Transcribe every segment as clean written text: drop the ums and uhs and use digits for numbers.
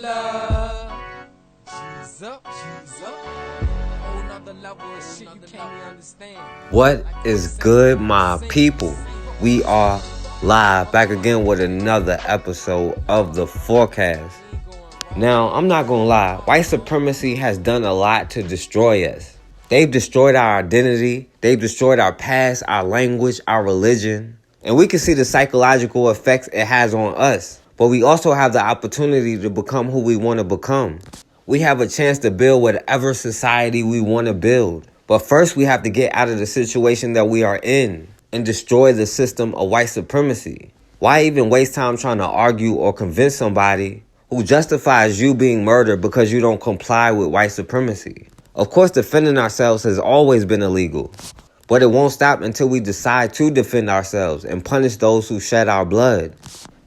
love. G's up, G's up. Whole nother level of shit you can't even understand. What is good, my people? We are live back again with another episode of The Forecast. Now, I'm not gonna lie, white supremacy has done a lot to destroy us. They've destroyed our identity, they've destroyed our past, our language, our religion, and we can see the psychological effects it has on us. But we also have the opportunity to become who we want to become. We have a chance to build whatever society we want to build. But first, we have to get out of the situation that we are in and destroy the system of white supremacy. Why even waste time trying to argue or convince somebody who justifies you being murdered because you don't comply with white supremacy? Of course, defending ourselves has always been illegal, but it won't stop until we decide to defend ourselves and punish those who shed our blood.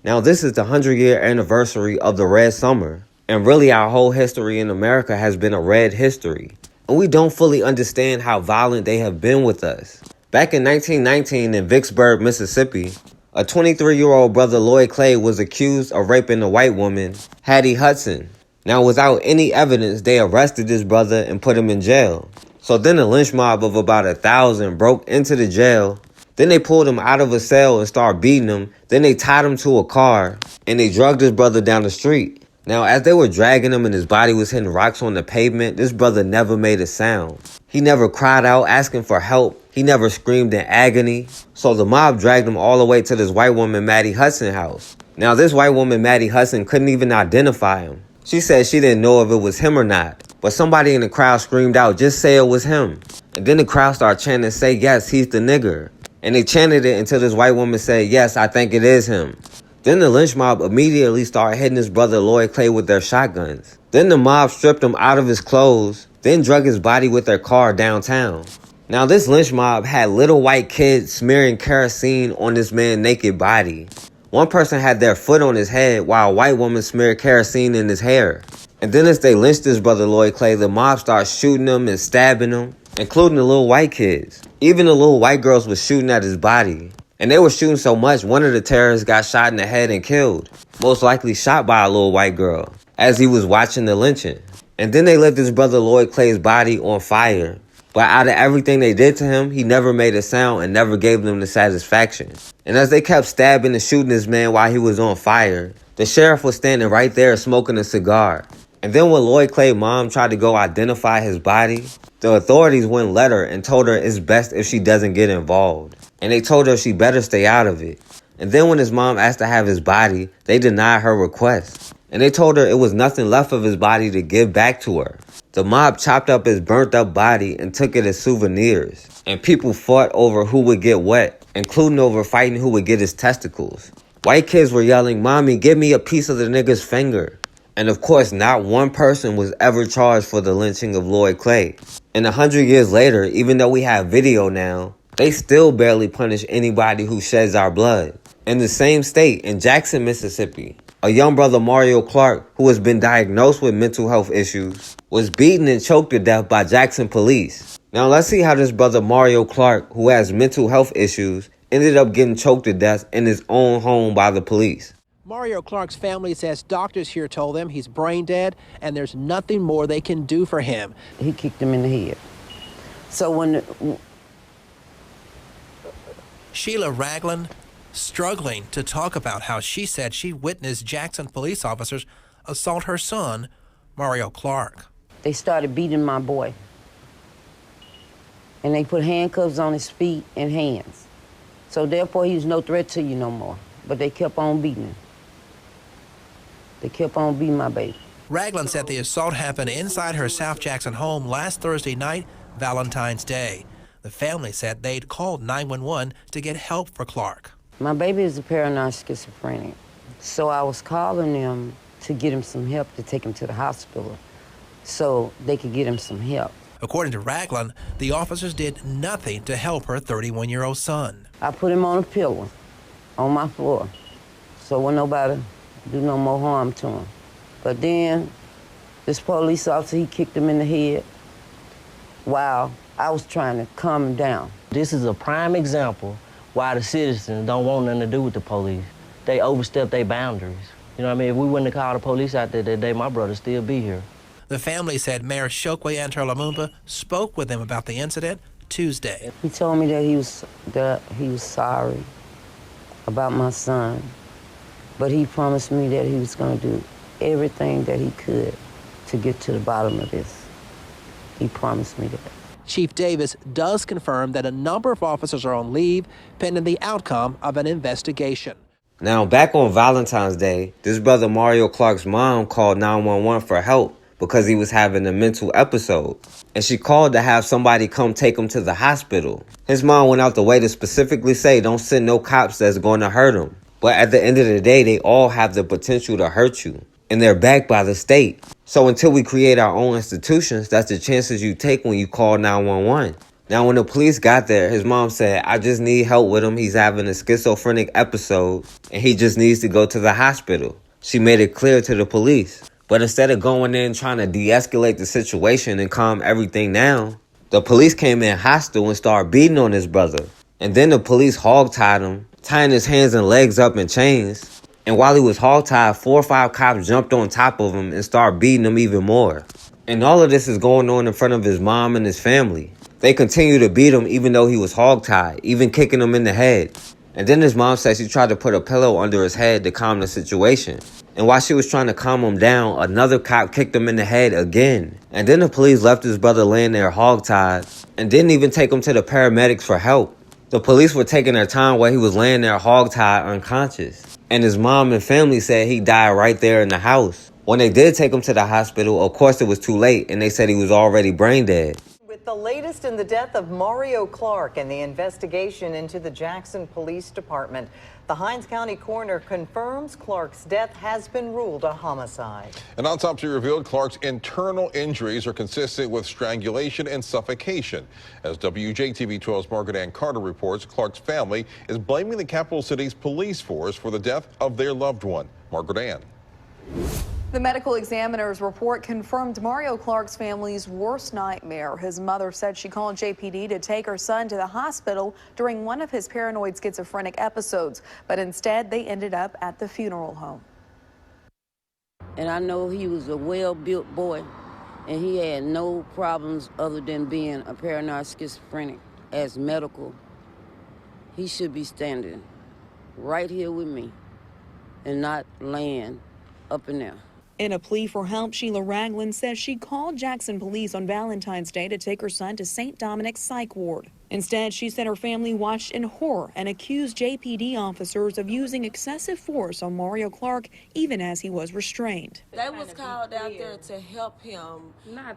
Now, this is the 100-year anniversary of the Red Summer, and really our whole history in America has been a red history, and we don't fully understand how violent they have been with us. Back in 1919 in Vicksburg, Mississippi, a 23-year-old brother, Lloyd Clay, was accused of raping a white woman, Mattie Hudson. Now, without any evidence, they arrested this brother and put him in jail. So then a lynch mob of about 1,000 broke into the jail. Then they pulled him out of a cell and started beating him. Then they tied him to a car and they drugged his brother down the street. Now, as they were dragging him and his body was hitting rocks on the pavement, this brother never made a sound. He never cried out asking for help. He never screamed in agony. So the mob dragged him all the way to this white woman, Mattie Hudson's house. Now, this white woman, Mattie Hudson, couldn't even identify him. She said she didn't know if it was him or not. But somebody in the crowd screamed out, "Just say it was him." And then the crowd started chanting, "Say yes, he's the nigger." And they chanted it until this white woman said, "Yes, I think it is him." Then the lynch mob immediately started hitting his brother Lloyd Clay with their shotguns. Then the mob stripped him out of his clothes, then drug his body with their car downtown. Now, this lynch mob had little white kids smearing kerosene on this man's naked body. One person had their foot on his head while a white woman smeared kerosene in his hair. And then as they lynched his brother Lloyd Clay, the mob started shooting him and stabbing him, including the little white kids. Even the little white girls were shooting at his body. And they were shooting so much, one of the terrorists got shot in the head and killed. Most likely shot by a little white girl as he was watching the lynching. And then they lit his brother Lloyd Clay's body on fire. But out of everything they did to him, he never made a sound and never gave them the satisfaction. And as they kept stabbing and shooting this man while he was on fire, the sheriff was standing right there smoking a cigar. And then when Lloyd Clay's mom tried to go identify his body, the authorities wouldn't let her and told her it's best if she doesn't get involved. And they told her she better stay out of it. And then when his mom asked to have his body, they denied her request. And they told her it was nothing left of his body to give back to her. The mob chopped up his burnt up body and took it as souvenirs. And people fought over who would get what, including over fighting who would get his testicles. White kids were yelling, "Mommy, give me a piece of the nigga's finger." And of course, not one person was ever charged for the lynching of Lloyd Clay. And 100 years later, even though we have video now, they still barely punish anybody who sheds our blood. In the same state, in Jackson, Mississippi, a young brother, Mario Clark, who has been diagnosed with mental health issues, was beaten and choked to death by Jackson police. Now let's see how this brother Mario Clark, who has mental health issues, ended up getting choked to death in his own home by the police. Mario Clark's family says doctors here told them he's brain dead and there's nothing more they can do for him. He kicked him in the head. So when... Sheila Ragland struggling to talk about how she said she witnessed Jackson police officers assault her son, Mario Clark. They started beating my boy. And they put handcuffs on his feet and hands. So therefore he was no threat to you no more. But they kept on beating him. They kept on beating my baby. Ragland said the assault happened inside her South Jackson home last Thursday night, Valentine's Day. The family said they'd called 911 to get help for Clark. My baby is a paranoid schizophrenic. So I was calling them to get him some help, to take him to the hospital so they could get him some help. According to Ragland, the officers did nothing to help her 31-year-old son. I put him on a pillow on my floor so when nobody do no more harm to him. But then this police officer, he kicked him in the head while I was trying to calm him down. This is a prime example why the citizens don't want nothing to do with the police. They overstep their boundaries. You know what I mean? If we wouldn't have called the police out there that day, my brother'd still be here. The family said Mayor Chokwe Lumumba spoke with them about the incident Tuesday. He told me that he was sorry about my son, but he promised me that he was going to do everything that he could to get to the bottom of this. He promised me that. Chief Davis does confirm that a number of officers are on leave pending the outcome of an investigation. Now, back on Valentine's Day, this brother Mario Clark's mom called 911 for help because he was having a mental episode. And she called to have somebody come take him to the hospital. His mom went out the way to specifically say, don't send no cops that's going to hurt him. But at the end of the day, they all have the potential to hurt you. And they're backed by the state. So until we create our own institutions, that's the chances you take when you call 911. Now, when the police got there, his mom said, I just need help with him. He's having a schizophrenic episode, and he just needs to go to the hospital. She made it clear to the police. But instead of going in trying to de-escalate the situation and calm everything down, the police came in hostile and started beating on his brother. And then the police hogtied him, tying his hands and legs up in chains. And while he was hogtied, 4 or 5 cops jumped on top of him and started beating him even more. And all of this is going on in front of his mom and his family. They continue to beat him even though he was hogtied, even kicking him in the head. And then his mom said she tried to put a pillow under his head to calm the situation. And while she was trying to calm him down, another cop kicked him in the head again. And then the police left his brother laying there hogtied and didn't even take him to the paramedics for help. The police were taking their time while he was laying there hogtied unconscious. And his mom and family said he died right there in the house. When they did take him to the hospital, of course it was too late, and they said he was already brain dead. With the latest in the death of Mario Clark and the investigation into the Jackson Police Department, the Hinds County coroner confirms Clark's death has been ruled a homicide. An autopsy revealed Clark's internal injuries are consistent with strangulation and suffocation. As WJTV 12's Margaret Ann Carter reports, Clark's family is blaming the capital city's police force for the death of their loved one. Margaret Ann. The medical examiner's report confirmed Mario Clark's family's worst nightmare. His mother said she called JPD to take her son to the hospital during one of his paranoid schizophrenic episodes, but instead they ended up at the funeral home. And I know he was a well-built boy, and he had no problems other than being a paranoid schizophrenic. As medical, he should be standing right here with me and not laying up in there. In a plea for help, Sheila Ragland says she called Jackson police on Valentine's Day to take her son to St. Dominic's psych ward. Instead, she said her family watched in horror and accused JPD officers of using excessive force on Mario Clark even as he was restrained. They was called out there to help him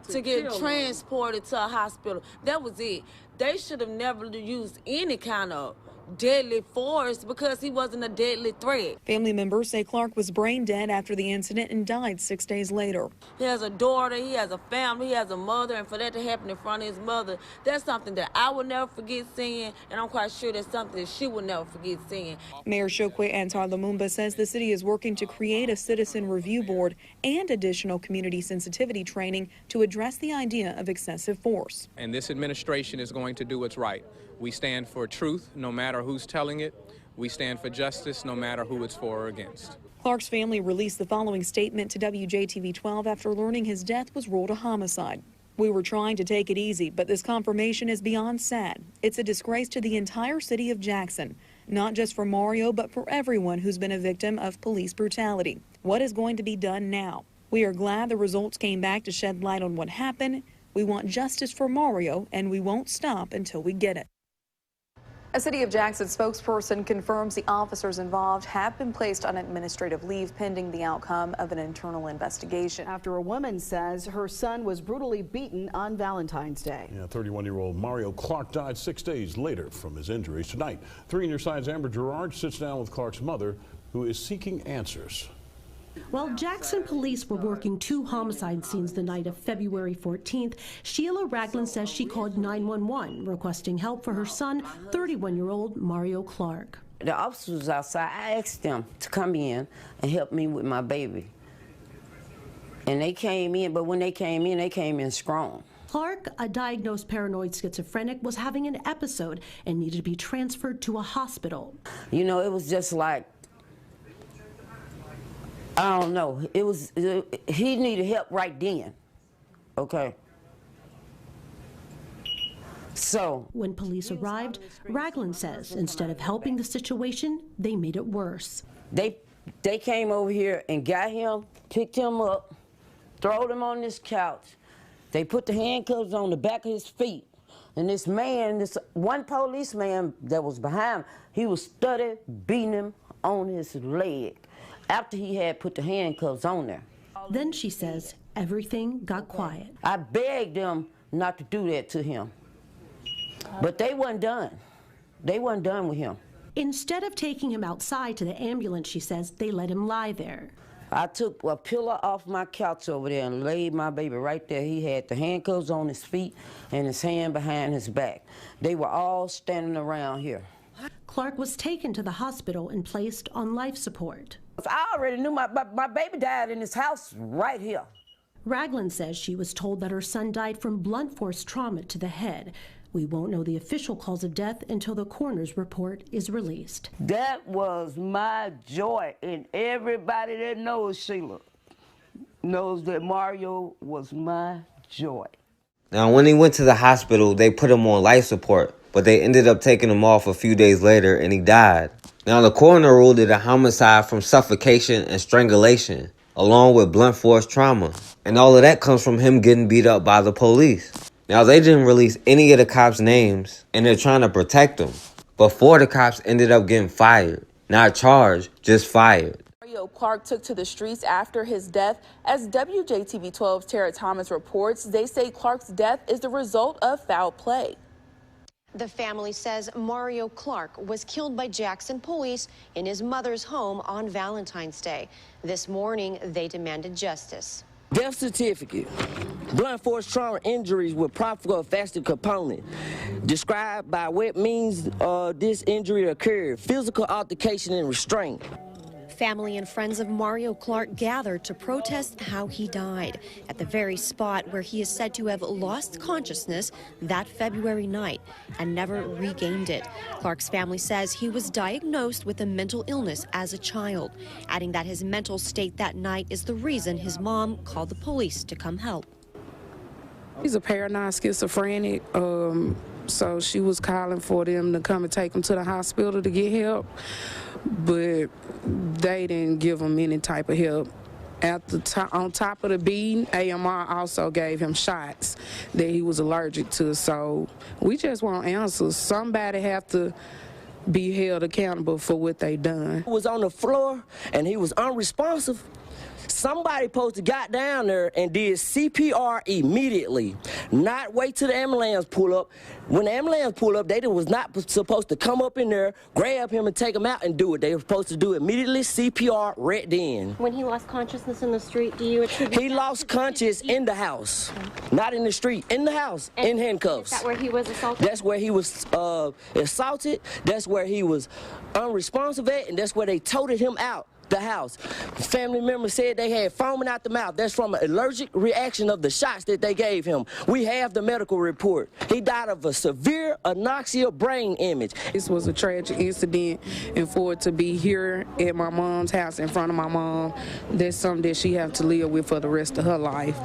to get transported to a hospital. That was it. They should have never used any kind of deadly force because he wasn't a deadly threat. Family members say Clark was brain dead after the incident and died 6 days later. He has a daughter, he has a family, he has a mother, and for that to happen in front of his mother, that's something that I will never forget seeing, and I'm quite sure that's something that she will never forget seeing. Mayor Chokwe Lumumba says the city is working to create a citizen review board and additional community sensitivity training to address the idea of excessive force. And this administration is going to do what's right. We stand for truth, no matter who's telling it. We stand for justice, no matter who it's for or against. Clark's family released the following statement to WJTV 12 after learning his death was ruled a homicide. We were trying to take it easy, but this confirmation is beyond sad. It's a disgrace to the entire city of Jackson, not just for Mario, but for everyone who's been a victim of police brutality. What is going to be done now? We are glad the results came back to shed light on what happened. We want justice for Mario, and we won't stop until we get it. A City of Jackson spokesperson confirms the officers involved have been placed on administrative leave pending the outcome of an internal investigation. After a woman says her son was brutally beaten on Valentine's Day. 31-year-old Mario Clark died 6 days later from his injuries. Tonight, 3 News Side's Amber Gerard sits down with Clark's mother, who is seeking answers. While Jackson police were working 2 homicide scenes the night of February 14th, Sheila Ragland says she called 911 requesting help for her son, 31-year-old Mario Clark. The officers was outside. I asked them to come in and help me with my baby. And they came in, but when they came in strong. Clark, a diagnosed paranoid schizophrenic, was having an episode and needed to be transferred to a hospital. You know, it was just like, I I don't know. He needed help right then. Okay. So when police arrived, Ragland says instead of helping the situation, they made it worse. They came over here and got him, picked him up, throwed him on this couch. They put the handcuffs on the back of his feet. And this man, this one policeman that was behind him, he was steady beating him on his leg after he had put the handcuffs on there. Then she says everything got quiet. I begged them not to do that to him. But they wasn't done. They wasn't done with him. Instead of taking him outside to the ambulance, she says, they let him lie there. I took a pillow off my couch over there and laid my baby right there. He had the handcuffs on his feet and his hand behind his back. They were all standing around here. Clark was taken to the hospital and placed on life support. I already knew my baby died in his house right here. Ragland says she was told that her son died from blunt force trauma to the head. We won't know the official cause of death until the coroner's report is released. That was my joy, and everybody that knows Sheila knows that Mario was my joy. Now, when he went to the hospital, they put him on life support, but they ended up taking him off a few days later, and he died. Now, the coroner ruled it a homicide from suffocation and strangulation, along with blunt force trauma. And all of that comes from him getting beat up by the police. Now, they didn't release any of the cops' names, and they're trying to protect them. But 4 of the cops ended up getting fired. Not charged, just fired. Mario Clark took to the streets after his death. As WJTV-12's Tara Thomas reports, they say Clark's death is the result of foul play. The family says Mario Clark was killed by Jackson police in his mother's home on Valentine's Day. This morning, they demanded justice. Death certificate. Blunt force trauma injuries with proper fasting component. Described by what means this injury occurred. Physical altercation and restraint. Family and friends of Mario Clark gathered to protest how he died at the very spot where he is said to have lost consciousness that February night and never regained it. Clark's family says he was diagnosed with a mental illness as a child, adding that his mental state that night is the reason his mom called the police to come help. He's a paranoid schizophrenic, so she was calling for them to come and take him to the hospital to get help, but they didn't give him any type of help. On top of the beating, AMR also gave him shots that he was allergic to, so we just want answers. Somebody have to be held accountable for what they done. He was on the floor and he was unresponsive. Somebody supposed to got down there and did CPR immediately, not wait till the ambulance pull up. When the ambulance pull up, they was not supposed to come up in there, grab him and take him out and do it. They were supposed to do it immediately, CPR right then. When he lost consciousness in the street, do you attribute He lost consciousness in the house, not in the street, in the house, in handcuffs. Is that where he was assaulted? That's where he was assaulted, that's where he was unresponsive at, and that's where they toted him out the house. Family members said they had foaming out the mouth. That's from an allergic reaction of the shots that they gave him. We have the medical report. He died of a severe anoxia brain image. This was a tragic incident, and for it to be here at my mom's house in front of my mom, that's something that she have to live with for the rest of her life.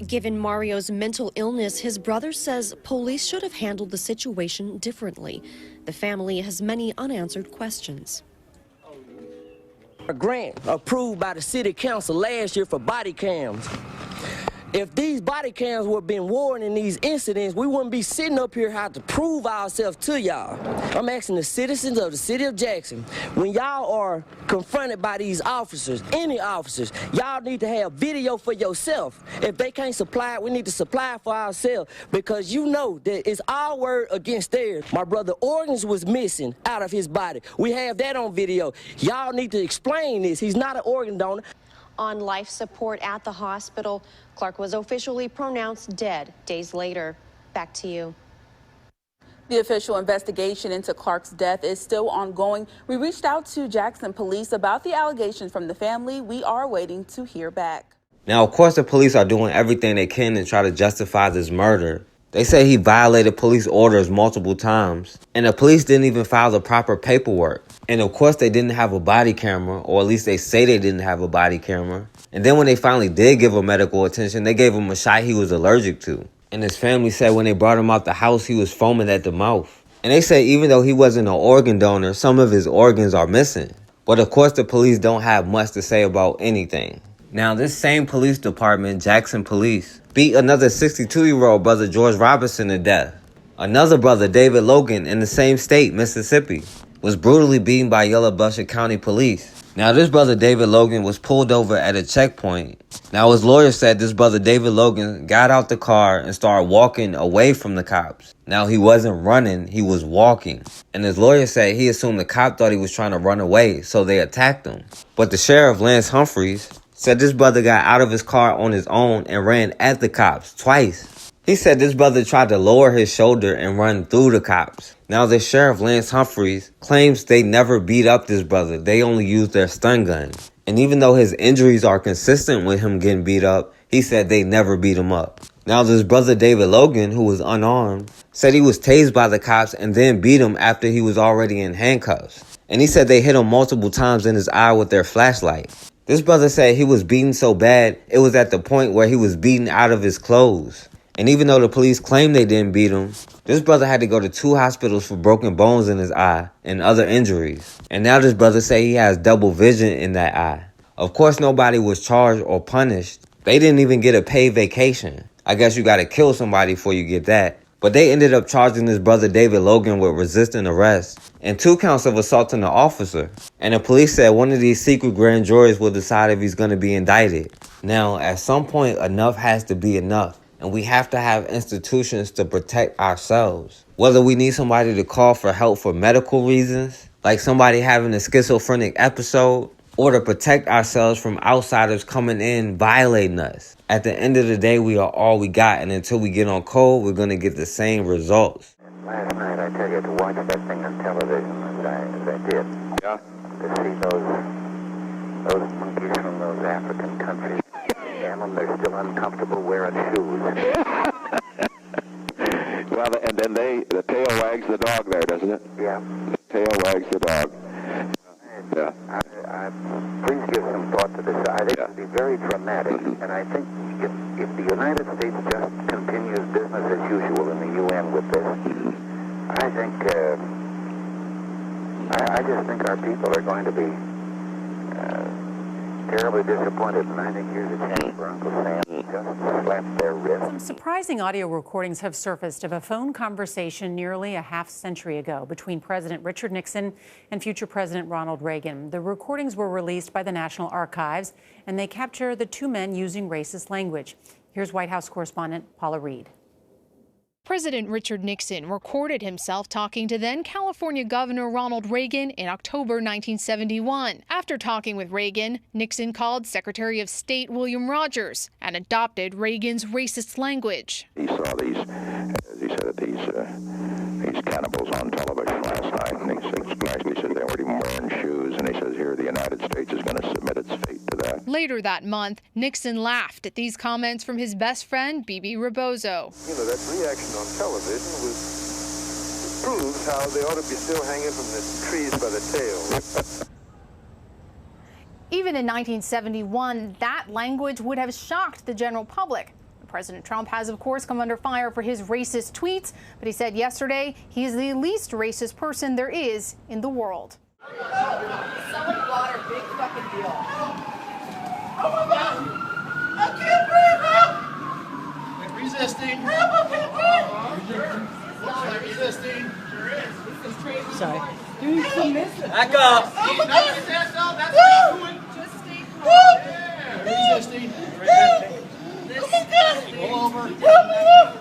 Given Mario's mental illness, his brother says police should have handled the situation differently. The family has many unanswered questions. A grant approved by the city council last year for body cams. If these body cams were being worn in these incidents, we wouldn't be sitting up here having to prove ourselves to y'all. I'm asking the citizens of the city of Jackson, when y'all are confronted by these officers, any officers, y'all need to have video for yourself. If they can't supply it, we need to supply it for ourselves, because you know that it's our word against theirs. My brother organs was missing out of his body. We have that on video. Y'all need to explain this. He's not an organ donor. On life support at the hospital, Clark was officially pronounced dead days later. Back to you. The official investigation into Clark's death is still ongoing. We reached out to Jackson police about the allegations from the family. We are waiting to hear back. Now, of course, the police are doing everything they can to try to justify this murder. They say he violated police orders multiple times, and the police didn't even file the proper paperwork. And of course they didn't have a body camera, or at least they say they didn't have a body camera. And then when they finally did give him medical attention, they gave him a shot he was allergic to. And his family said when they brought him out the house, he was foaming at the mouth. And they say even though he wasn't an organ donor, some of his organs are missing. But of course the police don't have much to say about anything. Now this same police department, Jackson Police, beat another 62-year-old brother George Robinson to death. Another brother, David Logan, in the same state, Mississippi, was brutally beaten by Yalobusha County police. Now this brother David Logan was pulled over at a checkpoint. Now his lawyer said this brother David Logan got out the car and started walking away from the cops. Now he wasn't running, he was walking. And his lawyer said he assumed the cop thought he was trying to run away, so they attacked him. But the Sheriff Lance Humphreys said this brother got out of his car on his own and ran at the cops twice. He said this brother tried to lower his shoulder and run through the cops. Now the Sheriff Lance Humphreys claims they never beat up this brother. They only used their stun gun. And even though his injuries are consistent with him getting beat up, he said they never beat him up. Now this brother David Logan, who was unarmed, said he was tased by the cops and then beat him after he was already in handcuffs. And he said they hit him multiple times in his eye with their flashlight. This brother said he was beaten so bad, it was at the point where he was beaten out of his clothes. And even though the police claimed they didn't beat him, this brother had to go to 2 hospitals for broken bones in his eye and other injuries. And now this brother say he has double vision in that eye. Of course, nobody was charged or punished. They didn't even get a paid vacation. I guess you gotta kill somebody before you get that. But they ended up charging this brother David Logan with resisting arrest and 2 counts of assaulting an officer. And the police said one of these secret grand juries will decide if he's going to be indicted. Now, at some point, enough has to be enough. And we have to have institutions to protect ourselves. Whether we need somebody to call for help for medical reasons, like somebody having a schizophrenic episode, or to protect ourselves from outsiders coming in violating us. At the end of the day, we are all we got, and until we get on code, we're going to get the same results. Last night, I tell you, to watch that thing on television as I did, yeah, to see those monkeys from those African countries, damn them, they're still uncomfortable wearing shoes. Well, and then the tail wags the dog there, doesn't it? Yeah. The tail wags the dog. Yeah. Please give some thought to this. I think it would be very dramatic, and I think if the United States just continues business as usual in the UN with this, I think I just think our people are going to be terribly disappointed, and I think here's a chance for Uncle Sam to just slap their wrist. Some surprising audio recordings have surfaced of a phone conversation nearly a half-century ago between President Richard Nixon and future President Ronald Reagan. The recordings were released by the National Archives, and they capture the 2 men using racist language. Here's White House correspondent Paula Reed. President Richard Nixon recorded himself talking to then California Governor Ronald Reagan in October 1971. After talking with Reagan, Nixon called Secretary of State William Rogers and adopted Reagan's racist language. He saw these, as he said, these cannibals on television last night, and he said they weren't even wearing shoes, and he says here the United States is going to submit its fate to that. Later that month, Nixon laughed at these comments from his best friend, Bibi Rebozo. You know, that reaction on television proves how they ought to be still hanging from the trees by the tail. Even in 1971, that language would have shocked the general public. President Trump has, of course, come under fire for his racist tweets, but he said yesterday he is the least racist person there is in the world. Selling water, big fucking deal. Oh my God! I can't breathe! Help! Resisting. Help! I can't breathe! Resisting. This is crazy. Sorry. Dude, submissive. Back up. Oh my God! That's all. That's what he's doing. Just stay calm. Yeah. Resisting. Resisting. Oh my God! Go over.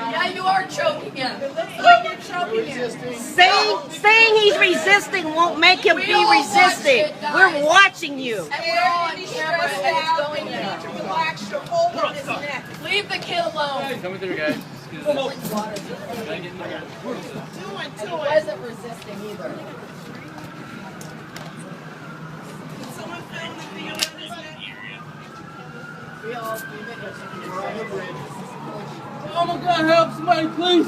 Yeah, you are choking him. It looks like you're choking him. Saying he's resisting won't make him be resisting. We're watching you. And we're all on camera and it's going in. You need to relax your hold on his neck. Leave the kid alone. Coming through, guys. It wasn't resisting either. Did someone film the video of this? We all do it. Oh my God, help somebody, please.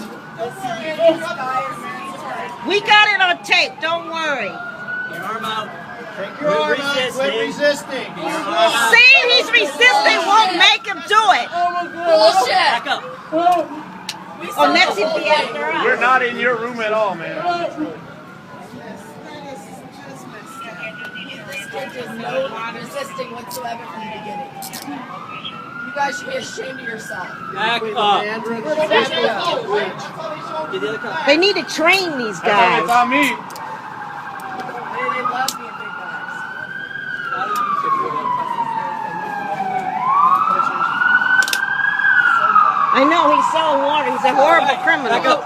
We got it on tape, don't worry. Your arm out. Take your arm out. Quit resisting. See, he's resisting, won't make him do it. Oh my God. Bullshit. Back up. Oh, next he'll be after us. We're not in your room at all, man. This kid did no resisting whatsoever from the beginning. You guys should be ashamed of yourself. Back up. They need to train these guys. It's on me. They love being big guys. I know, he's selling water. He's a horrible criminal. Back up.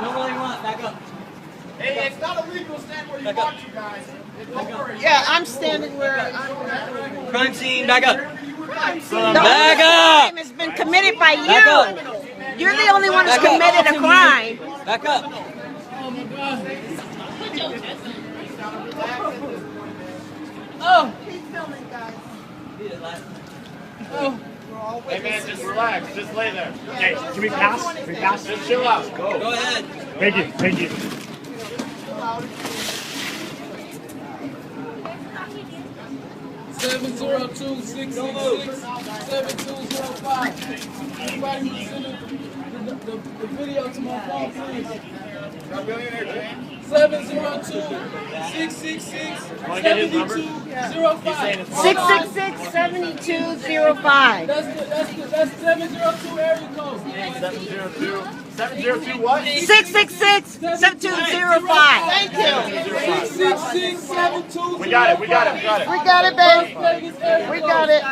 Don't really want. Back up. Hey, it's not illegal to stand where you want, you guys. Don't worry. Yeah, I'm standing where I'm... Crime scene. Back up. Back Back up. crime has been committed by you. You're the only one who's committed a crime. Back up. Oh. Oh. Hey man, just relax. Just lay there. Okay, can we pass? Can we pass? Just chill out. Go. Go ahead. Thank you. Thank you. 702-666-7205. Anybody who's sending the video to my phone, please. 702-666-7205. 666-7205. That's 702 area code. 702 what? 666-7205. Thank you. 666-7205. We got it. We got it. We got it. We got it, babe. We got it.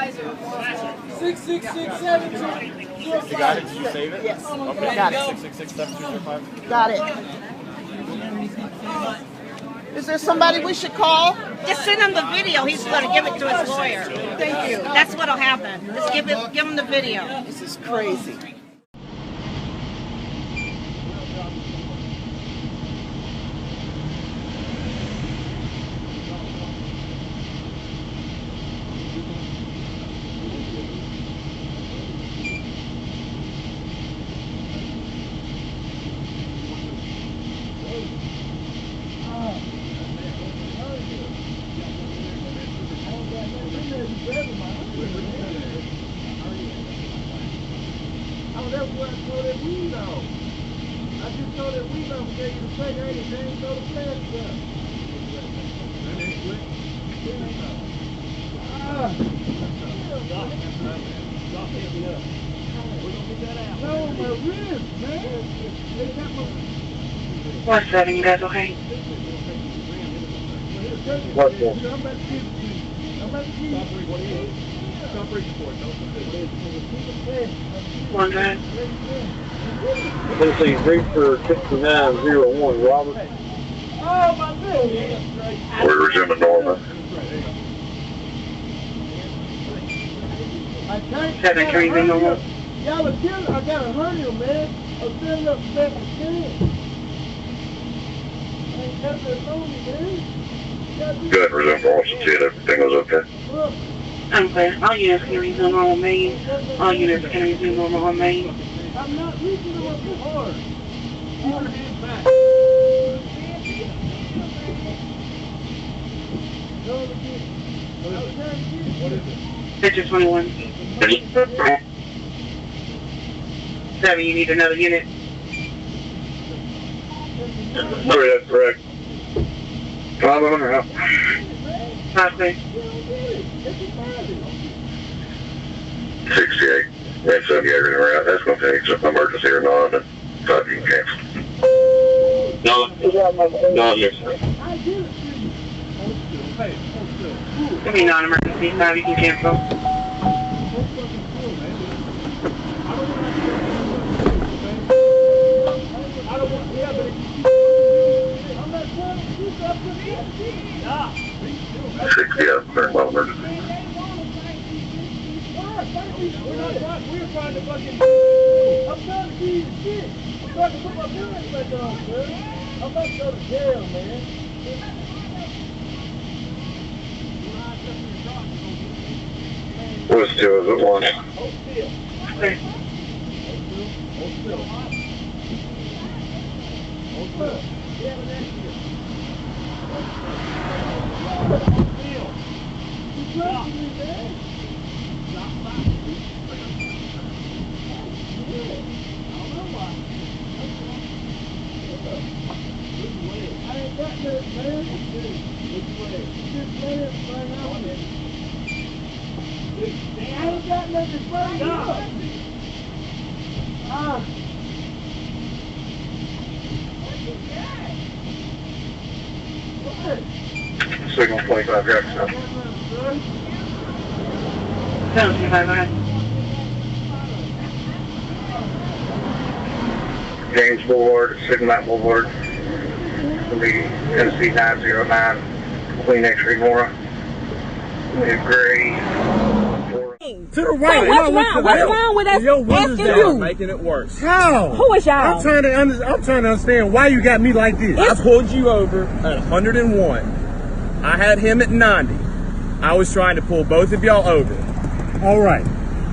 666-7205. You got it? Did you save it? Yes. Okay. Got it. 666-7205. Got it. Is there somebody we should call? Just send him the video. He's going to give it to his lawyer. Thank you. That's what'll happen. Just give him the video. This is crazy. What's that? Are you guys okay? What's that? One guy. Tennessee 3-6901, Robert. We're resuming normal. 7-3 normal. Y'all are killing. I gotta hurt him, man. I'm standing up back to stand. I ain't got that lonely, man. Good, resume normal. See if everything was okay. I'm clear. All units can resume normal main. All units can resume normal on main. I'm not reaching them up too hard. Keep your hands back. Picture 21. 7, you need another unit. 3, that's correct. 5 on or out? 5 clear. 68. That's everything we're out. That's going to take some emergency or not, and 5 you can cancel. No, yes, sir. Give me non-emergency, 5 you can cancel. Very well emergency. We're trying to fucking... I'm trying to keep you shit. I'm trying to put my pants back on, sir. I'm about to go to jail, man. What's 2 is it 1? Signal 25 Jackson. James Boulevard, Sigmat Boulevard. It'll be Tennessee 909, Queen X-ray Mora. Gray. To the right. What's wrong with us asking you? Making it worse. How? Who is y'all? I'm trying to understand why you got me like this. I pulled you over at 101. I had him at 90. I was trying to pull both of y'all over. All right.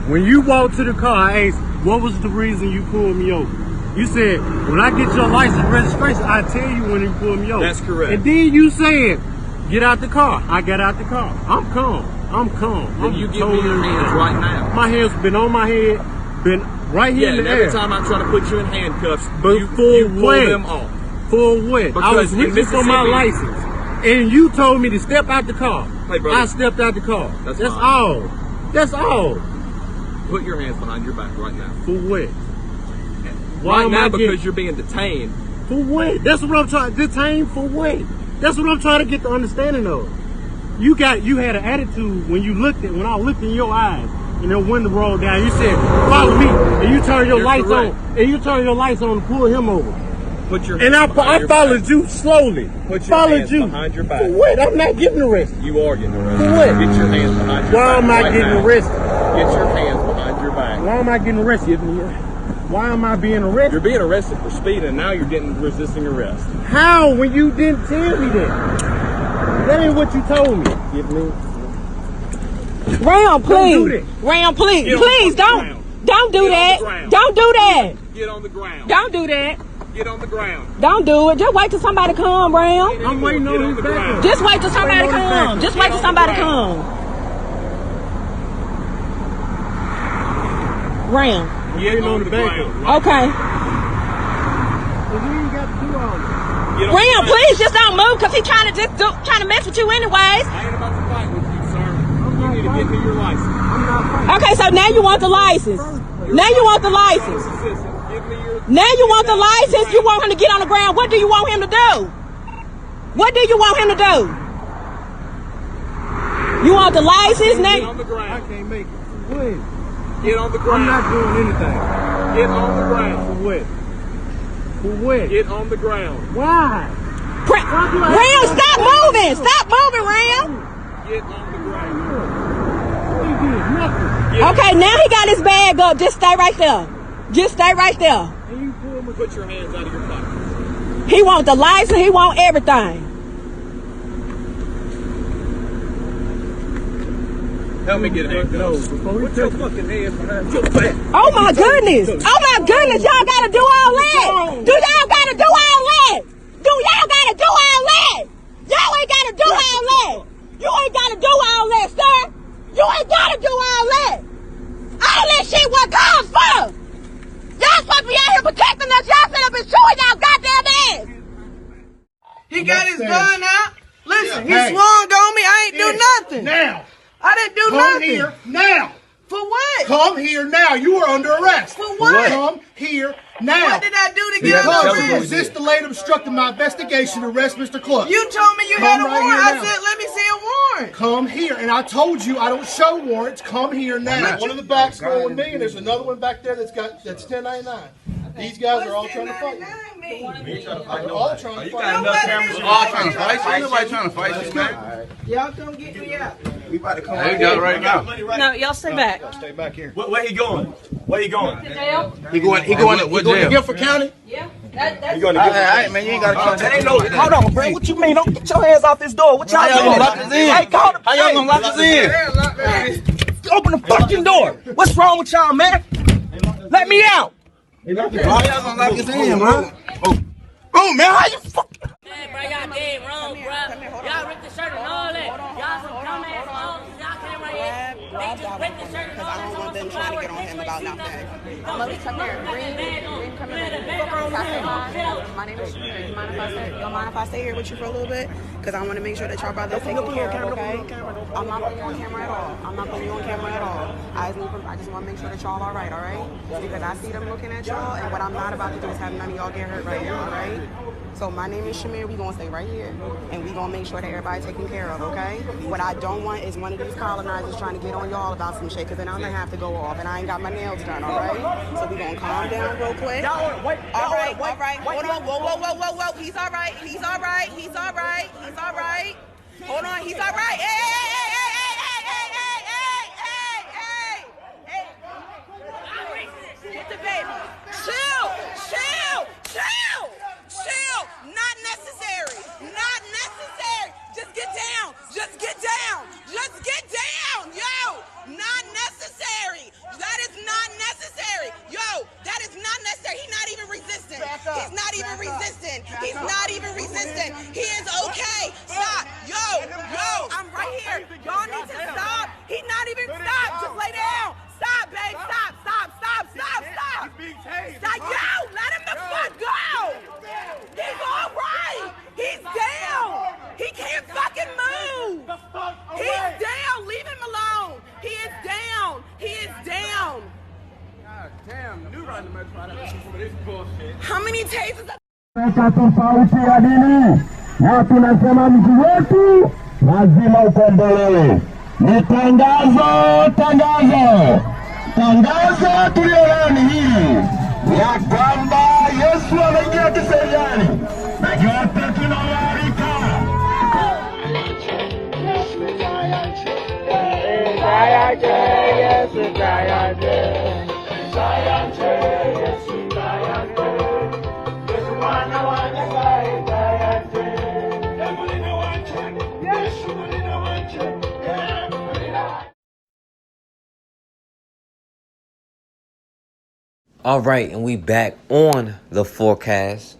When you walked to the car, I asked, what was the reason you pulled me over? You said, when I get your license registration, I tell you when you pull me over. That's correct. And then you said, get out the car. I got out the car. I'm calm. Then you give me your hands right now. My hands been on my head, been right here in the air. Every time I try to put you in handcuffs, but you pull them off. For what? I was reaching for my license. And you told me to step out the car. Hey, brother. I stepped out the car. That's all. That's all. Put your hands behind your back right now. For what? Why now? Because you're being detained. For what? That's what I'm trying. Detained for what? That's what I'm trying to get the understanding of. You had an attitude when I looked in your eyes and the window rolled down. You said, follow me, and you turn your lights on, and you turn your lights on to pull him over. Put your and I followed you slowly. Put your hands behind your back. For what? I'm not getting arrested. You are getting arrested. For what? Get your hands behind your back. Why am I getting arrested? Get your hands behind your back. Why am I getting arrested? Why am I being arrested? You're being arrested for speeding, and now you're getting resisting arrest. How? When you didn't tell me that? That ain't what you told me. Give me. Ram, please. Ram, please. Please don't do that. Don't do that. Get on the ground. Don't do that. Get on the ground. Don't do it. Just wait till somebody come, Ram. I'm waiting on his back. Just wait till somebody come. Just wait till somebody come. Ram. Get on the ground. Okay. Ram, please just don't move because he's trying to mess with you anyways. I ain't about to fight with you, sir. You need to get me your license. Okay, so now you want the license. Now you want the license. Now you want the license. You want him to get on the ground. What do you want him to do? What do you want him to do? You want the license now? Get on the ground. I can't make it. What? Get on the ground. I'm not doing anything. Get on the ground. For what? For what? Get on the ground. Why? Ram, stop moving. Stop moving, Ram. Get on the ground. Okay, now he got his bag up. Just stay right there. Just stay right there. Put your hands out of your pockets. He want the license. He want everything. Help me get handcuffs. Put your fucking hands behind your back. Oh my goodness. Oh my goodness. Y'all gotta do all that. Do y'all gotta do all that? Do y'all gotta do all that? Y'all ain't gotta do all that. You ain't gotta do all that, sir. You ain't gotta do all that. All that shit what God's for. Y'all supposed to be out here protecting us. Y'all sit up and chewing y'all goddamn ass. He got his gun out. Listen, he swung on me. I ain't do nothing. Now. I didn't do Come nothing. here now. For what? Come here now. You are under arrest. For what? Come here now. What did I do to get under Because you arrest? resist delayed obstructing my investigation to arrest Mr. Cluck. You told me you had a right warrant. here I now. said, let me see a warrant. Come here, and I told you I don't show warrants. Come here now. One of the back's going with me, and there's another one back there that's 1099. These guys are all trying to fight me. They're all trying to fight. You got enough cameras. We're all trying to fight. fight. Nobody trying to fight you, man. Y'all come get me out. We about to come Hey, out. y'all ready to go? No, y'all stay back. Stay back here. Where he going? Where he going? Jail? He going to Guilford County? Yeah. You going to get man, you ain't got to come. That ain't no. Hold on, bro. What you mean? Don't get your hands off this door. What y'all doing? lock us in? Hey, call the How y'all gonna lock us in? Open the fucking door. What's wrong with y'all, man? Let me out. Y'all gonna lock us in, man. Oh, man, how you fuck? Hey, bro, y'all dead wrong, bro. Y'all ripped the shirt and all that. Y'all some dumbass hoes. Y'all came right here. They just ripped the shirt and all that. I don't want them trying to get on him about nothing. Molly, come here. Green, come here. My name is Shimir. You mind if I stay here with you for a little bit? Because I want to make sure that y'all brothers taken care of, okay? I'm not putting you on camera at all. I'm not putting you on camera at all. I just want to make sure that y'all all right? Because I see them looking at y'all, and what I'm not about to do is have none of y'all get hurt right now, all right? So my name is Shimir. We're going to stay right here, and we're going to make sure that everybody's taken care of, okay? What I don't want is one of these colonizers trying to get on y'all about some shit, because then I'm going to have to go off, and I ain't got my nails done, all right? So we're going to calm down real quick. All right. Hold on. Whoa. He's all right. Hold on. He's all right. Hey. Get the baby. Chill. Not necessary. Just get down. Yo, not necessary. That is not necessary. He's not even resistant. He is okay. Stop. Yo, I'm right here. Y'all need to stop. He's not even stop. Just lay down. Stop, babe. Stop. Stop. Yo, let him the fuck go. He's all right. He's down. He can't fucking move. He's down. Leave him alone. He is down. God damn, new riding the metro out of this bullshit. How many tasers? Tofauti ya dini na tunasema mji wetu lazima ukombolewe. Ni tangazo tuliolani hili ya kwamba Yesu anaingia kiseriani na yote tunawalika. All right, and we back on the forecast.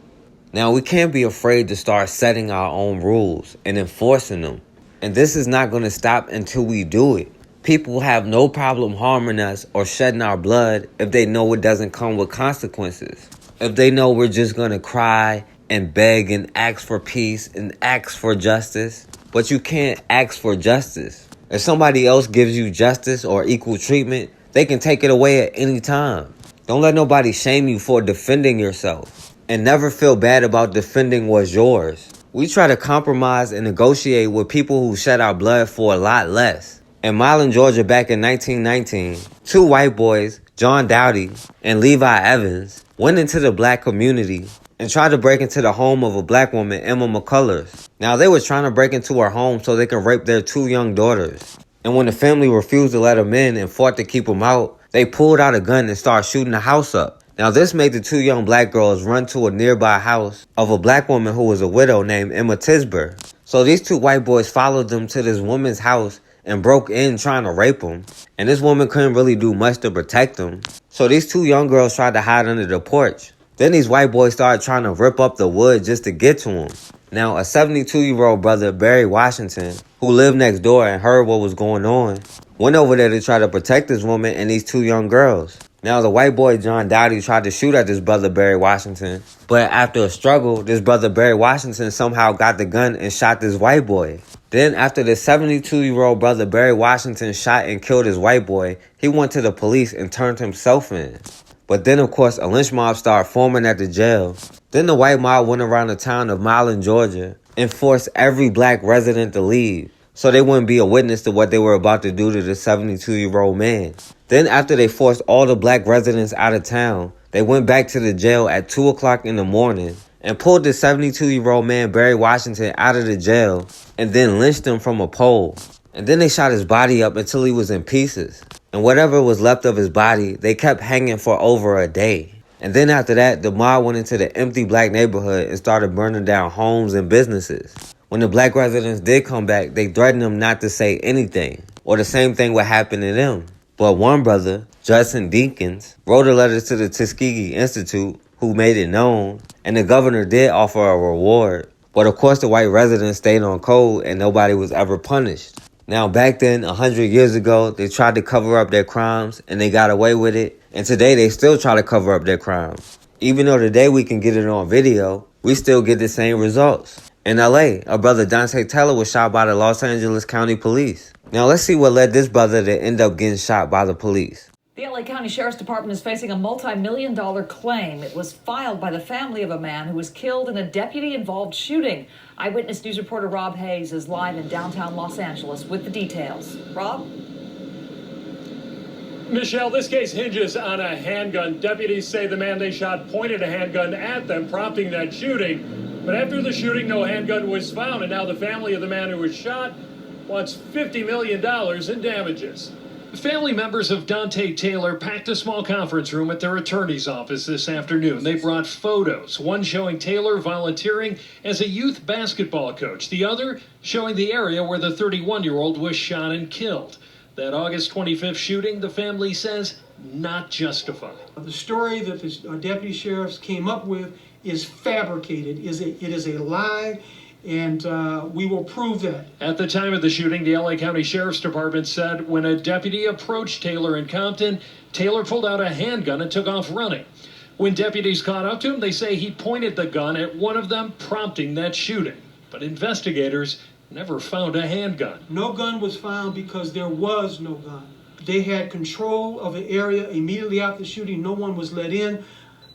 Now, we can't be afraid to start setting our own rules and enforcing them. And this is not going to stop until we do it. People have no problem harming us or shedding our blood if they know it doesn't come with consequences. If they know we're just going to cry and beg and ask for peace and ask for justice. But you can't ask for justice. If somebody else gives you justice or equal treatment, they can take it away at any time. Don't let nobody shame you for defending yourself. And never feel bad about defending what's yours. We try to compromise and negotiate with people who shed our blood for a lot less. In Milan, Georgia, back in 1919, two white boys, John Dowdy and Levi Evans, went into the black community and tried to break into the home of a black woman, Emma McCullers. Now, they were trying to break into her home so they could rape their two young daughters. And when the family refused to let them in and fought to keep them out, they pulled out a gun and started shooting the house up. Now, this made the two young black girls run to a nearby house of a black woman who was a widow named Emma Tisber. So these two white boys followed them to this woman's house and broke in trying to rape them. And this woman couldn't really do much to protect them. So these two young girls tried to hide under the porch. Then these white boys started trying to rip up the wood just to get to them. Now, a 72-year-old brother, Barry Washington, who lived next door and heard what was going on, went over there to try to protect this woman and these two young girls. Now, the white boy, John Dowdy, tried to shoot at this brother, Barry Washington. But after a struggle, this brother, Barry Washington, somehow got the gun and shot this white boy. Then, after the 72-year-old brother, Barry Washington, shot and killed his white boy, he went to the police and turned himself in. But then, of course, a lynch mob started forming at the jail. Then the white mob went around the town of Milan, Georgia, and forced every black resident to leave, so they wouldn't be a witness to what they were about to do to the 72-year-old man. Then after they forced all the black residents out of town, they went back to the jail at 2 o'clock in the morning and pulled the 72-year-old man, Barry Washington, out of the jail and then lynched him from a pole. And then they shot his body up until he was in pieces. And whatever was left of his body, they kept hanging for over a day. And then after that, the mob went into the empty black neighborhood and started burning down homes and businesses. When the black residents did come back, they threatened them not to say anything, or the same thing would happen to them. But one brother, Judson Deakins, wrote a letter to the Tuskegee Institute, who made it known, and the governor did offer a reward. But of course the white residents stayed on code and nobody was ever punished. Now back then, 100 years ago, they tried to cover up their crimes and they got away with it. And today they still try to cover up their crimes. Even though today we can get it on video, we still get the same results. In LA, a brother Donta Taylor was shot by the Los Angeles County Police. Now let's see what led this brother to end up getting shot by the police. The LA County Sheriff's Department is facing a multi-million-dollar claim. It was filed by the family of a man who was killed in a deputy-involved shooting. Eyewitness News reporter Rob Hayes is live in downtown Los Angeles with the details. Rob? Michelle, this case hinges on a handgun. Deputies say the man they shot pointed a handgun at them, prompting that shooting. But after the shooting, no handgun was found, and now the family of the man who was shot wants $50 million in damages. Family members of Donta Taylor packed a small conference room at their attorney's office this afternoon. They brought photos, one showing Taylor volunteering as a youth basketball coach, the other showing the area where the 31-year-old was shot and killed. That August 25th shooting, the family says, not justified. The story that the deputy sheriffs came up with is fabricated. It is a lie. And we will prove that. At the time of the shooting, the LA County Sheriff's Department said when a deputy approached Taylor in Compton, Taylor pulled out a handgun and took off running. When deputies caught up to him, they say he pointed the gun at one of them, prompting that shooting. But investigators never found a handgun. No gun was found because there was no gun. They had control of the area immediately after the shooting. No one was let in.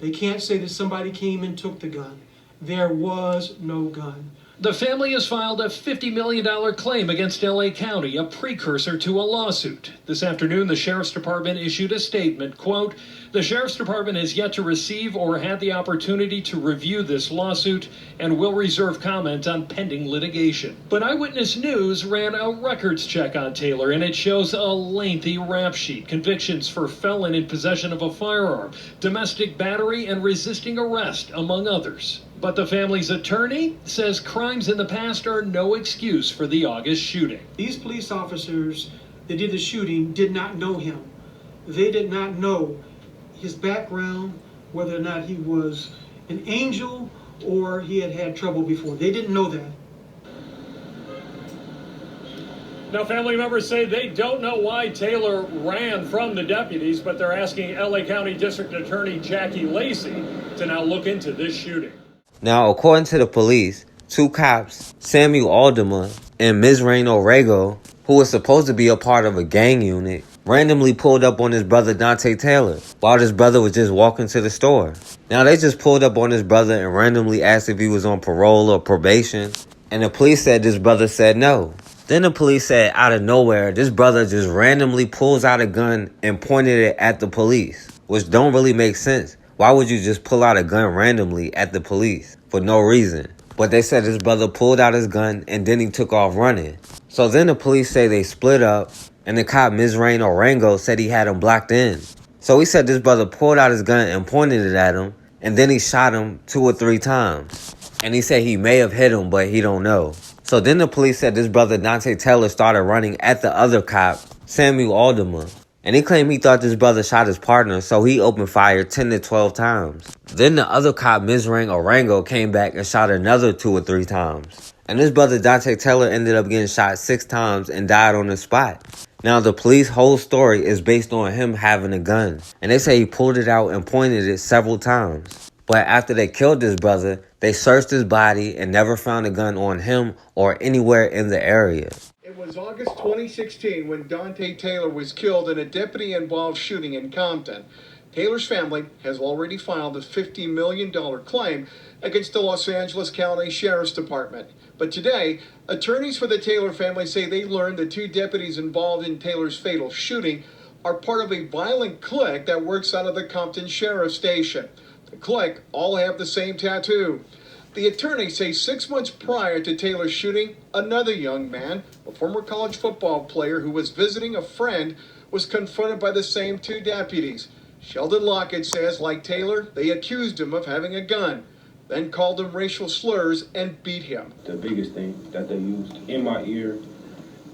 They can't say that somebody came and took the gun. There was no gun. The family has filed a $50 million claim against LA County, a precursor to a lawsuit. This afternoon, the Sheriff's Department issued a statement, quote, "The Sheriff's Department has yet to receive or had the opportunity to review this lawsuit and will reserve comment on pending litigation." But Eyewitness News ran a records check on Taylor, and it shows a lengthy rap sheet. Convictions for felon in possession of a firearm, domestic battery, and resisting arrest, among others. But the family's attorney says crimes in the past are no excuse for the August shooting. These police officers that did the shooting did not know him. They did not know his background, whether or not he was an angel or he had had trouble before. They didn't know that. Now, family members say they don't know why Taylor ran from the deputies, but they're asking LA County District Attorney Jackie Lacey to now look into this shooting. Now, according to the police, two cops, Samuel Aldama and Mizrain Orrego, who was supposed to be a part of a gang unit, randomly pulled up on his brother Donta Taylor while his brother was just walking to the store. Now, they just pulled up on his brother and randomly asked if he was on parole or probation, and the police said this brother said no. Then the police said out of nowhere, this brother just randomly pulls out a gun and pointed it at the police, which don't really make sense. Why would you just pull out a gun randomly at the police for no reason? But they said his brother pulled out his gun and then he took off running. So then the police say they split up, and the cop Mizrain Orrego said he had him blocked in. So he said this brother pulled out his gun and pointed it at him, and then he shot him 2 or 3 times. And he said he may have hit him, but he don't know. So then the police said this brother Donta Taylor started running at the other cop, Samuel Aldama. And he claimed he thought this brother shot his partner, so he opened fire 10 to 12 times. Then the other cop, Mizrain Orrego, came back and shot another 2 or 3 times. And this brother Donta Taylor ended up getting shot 6 times and died on the spot. Now, the police whole story is based on him having a gun. And they say he pulled it out and pointed it several times. But after they killed this brother, they searched his body and never found a gun on him or anywhere in the area. It was August 2016 when Donta Taylor was killed in a deputy-involved shooting in Compton. Taylor's family has already filed a $50 million claim against the Los Angeles County Sheriff's Department. But today, attorneys for the Taylor family say they learned the 2 deputies involved in Taylor's fatal shooting are part of a violent clique that works out of the Compton Sheriff's Station. The clique all have the same tattoo. The attorneys say 6 months prior to Taylor's shooting, another young man, a former college football player who was visiting a friend, was confronted by the same 2 deputies. Sheldon Lockett says, like Taylor, they accused him of having a gun, then called him racial slurs and beat him. The biggest thing that they used in my ear,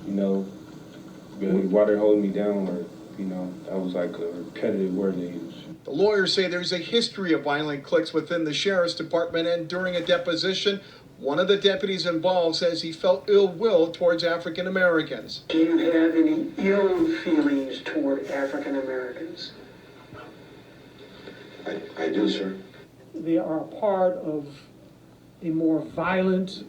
while they're holding me down, or, You know, that was like a repetitive word they used. The lawyers say there's a history of violent cliques within the sheriff's department, and during a deposition, one of the deputies involved says he felt ill will towards African Americans. Do you have any ill feelings toward African Americans? I do, sir. They are a part of a more violent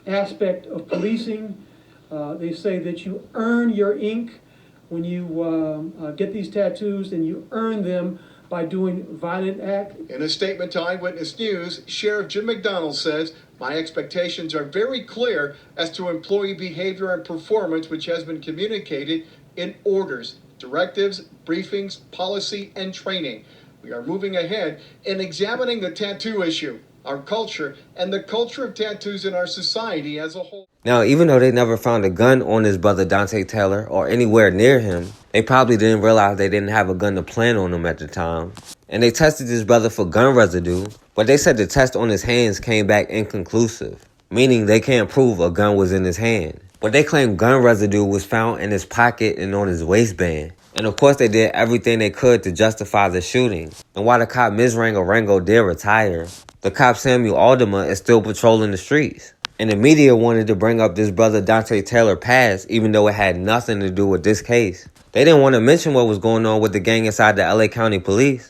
aspect of policing. They say that you earn your ink when you get these tattoos, and you earn them by doing violent acts. In a statement to Eyewitness News, Sheriff Jim McDonald says, "My expectations are very clear as to employee behavior and performance, which has been communicated in orders, directives, briefings, policy, and training. We are moving ahead in examining the tattoo issue, our culture, and the culture of tattoos in our society as a whole." Now, even though they never found a gun on his brother Donta Taylor or anywhere near him, they probably didn't realize they didn't have a gun to plant on him at the time. And they tested his brother for gun residue, but they said the test on his hands came back inconclusive, meaning they can't prove a gun was in his hand. But they claim gun residue was found in his pocket and on his waistband. And of course they did everything they could to justify the shooting. And while the cop Mizrain Orrego did retire, the cop Samuel Aldama is still patrolling the streets. And the media wanted to bring up this brother Donta Taylor past, even though it had nothing to do with this case. They didn't want to mention what was going on with the gang inside the LA County Police.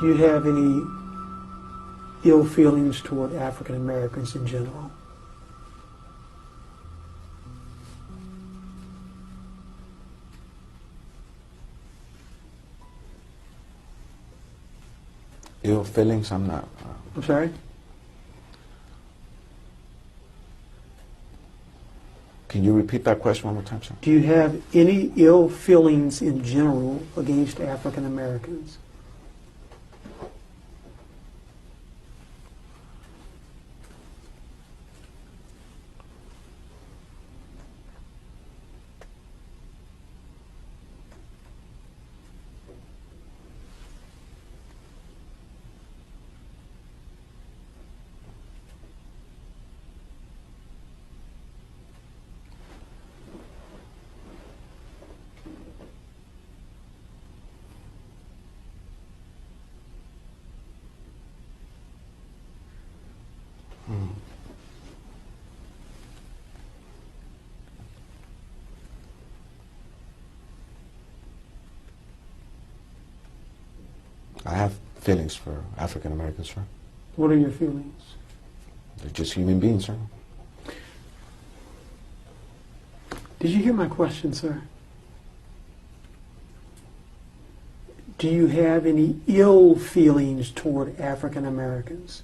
Do you have any ill feelings toward African Americans in general? Ill feelings? I'm not. I'm sorry? Can you repeat that question one more time, sir? Do you have any ill feelings in general against African Americans? I have feelings for African Americans, sir. What are your feelings? They're just human beings, sir. Did you hear my question, sir? Do you have any ill feelings toward African Americans?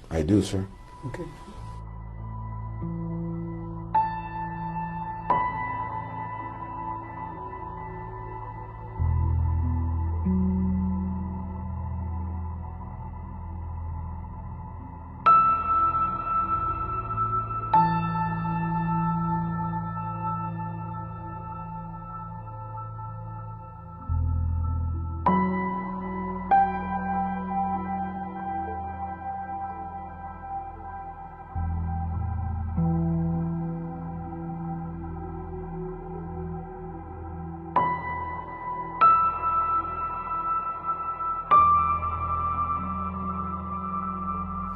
I do, sir. Okay.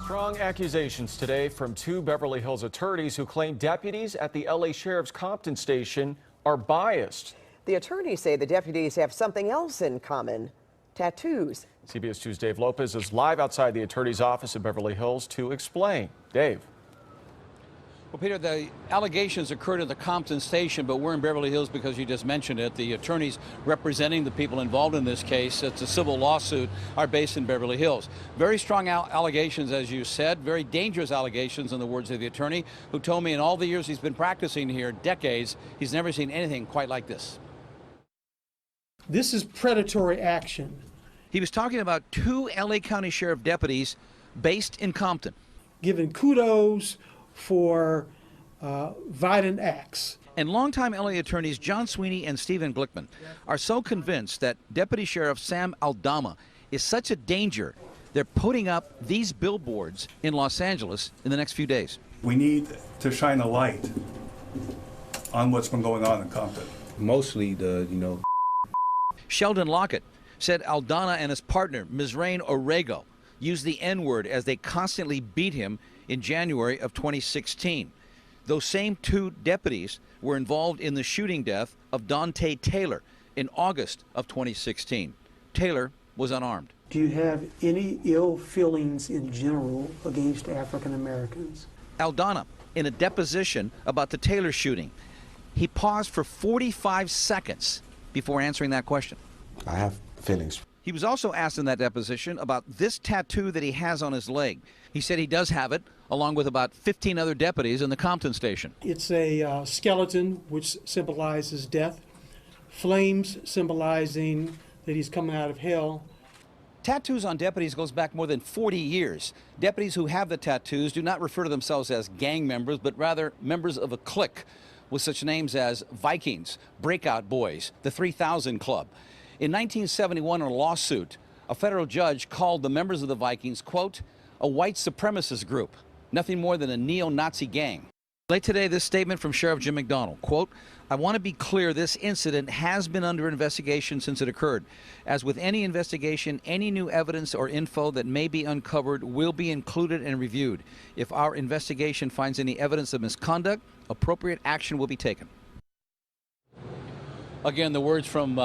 Strong accusations today from two Beverly Hills attorneys who claim deputies at the LA Sheriff's Compton station are biased. The attorneys say the deputies have something else in common: tattoos. CBS 2's Dave Lopez is live outside the attorney's office in Beverly Hills to explain. Dave. Well, Peter, the allegations occurred at the Compton station, but we're in Beverly Hills because you just mentioned it. The attorneys representing the people involved in this case, it's a civil lawsuit, are based in Beverly Hills. Very strong allegations, as you said, very dangerous allegations in the words of the attorney, who told me in all the years he's been practicing here, decades, he's never seen anything quite like this. This is predatory action. He was talking about 2 LA County Sheriff deputies based in Compton. Giving kudos for violent acts. And longtime LA attorneys John Sweeney and Stephen Glickman are so convinced that Deputy Sheriff Sam Aldama is such a danger, they're putting up these billboards in Los Angeles in the next few days. We need to shine a light on what's been going on in Compton. Mostly Sheldon Lockett said Aldama and his partner, Mizrain Orrego, used the N-word as they constantly beat him in January of 2016. Those same 2 deputies were involved in the shooting death of Donta Taylor in August of 2016. Taylor was unarmed. Do you have any ill feelings in general against African Americans? Aldama, in a deposition about the Taylor shooting, he paused for 45 seconds before answering that question. I have feelings. He was also asked in that deposition about this tattoo that he has on his leg. He said he does have it, along with about 15 other deputies in the Compton station. It's a skeleton which symbolizes death, flames symbolizing that he's coming out of hell. Tattoos on deputies goes back more than 40 years. Deputies who have the tattoos do not refer to themselves as gang members, but rather members of a clique with such names as Vikings, Breakout Boys, the 3000 Club. In 1971, in a lawsuit, a federal judge called the members of the Vikings, quote, a white supremacist group, nothing more than a neo-Nazi gang. Late today, this statement from Sheriff Jim McDonald, quote, I want to be clear, this incident has been under investigation since it occurred. As with any investigation, any new evidence or info that may be uncovered will be included and reviewed. If our investigation finds any evidence of misconduct, appropriate action will be taken. Again, the words from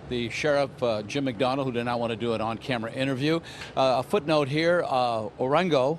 the Sheriff Jim McDonald, who did not want to do an on-camera interview. A footnote here, Orrego,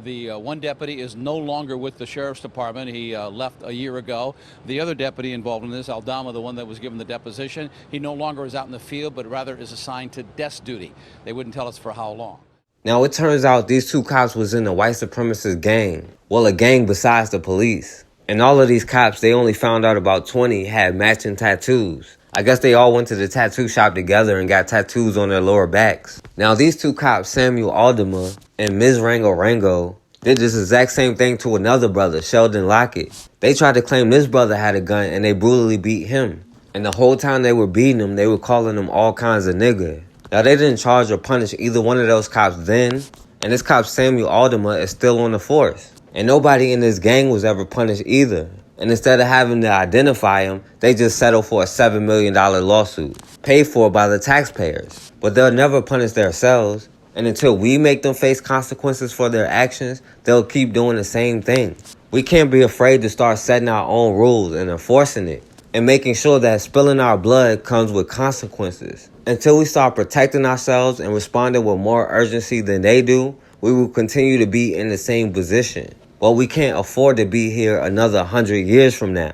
the one deputy, is no longer with the Sheriff's Department. He left a year ago. The other deputy involved in this, Aldama, the one that was given the deposition, he no longer is out in the field, but rather is assigned to desk duty. They wouldn't tell us for how long. Now, it turns out these 2 cops was in a white supremacist gang. Well, a gang besides the police. And all of these cops, they only found out about 20 had matching tattoos. I guess they all went to the tattoo shop together and got tattoos on their lower backs. Now, these 2 cops, Samuel Aldama and Mizrain Orrego, did this exact same thing to another brother, Sheldon Lockett. They tried to claim this brother had a gun and they brutally beat him. And the whole time they were beating him, they were calling him all kinds of nigga. Now, they didn't charge or punish either one of those cops then, and this cop Samuel Aldama is still on the force. And nobody in this gang was ever punished either. And instead of having to identify him, they just settled for a $7 million lawsuit, paid for by the taxpayers. But they'll never punish themselves. And until we make them face consequences for their actions, they'll keep doing the same thing. We can't be afraid to start setting our own rules and enforcing it, and making sure that spilling our blood comes with consequences. Until we start protecting ourselves and responding with more urgency than they do, we will continue to be in the same position. But we can't afford to be here another 100 years from now.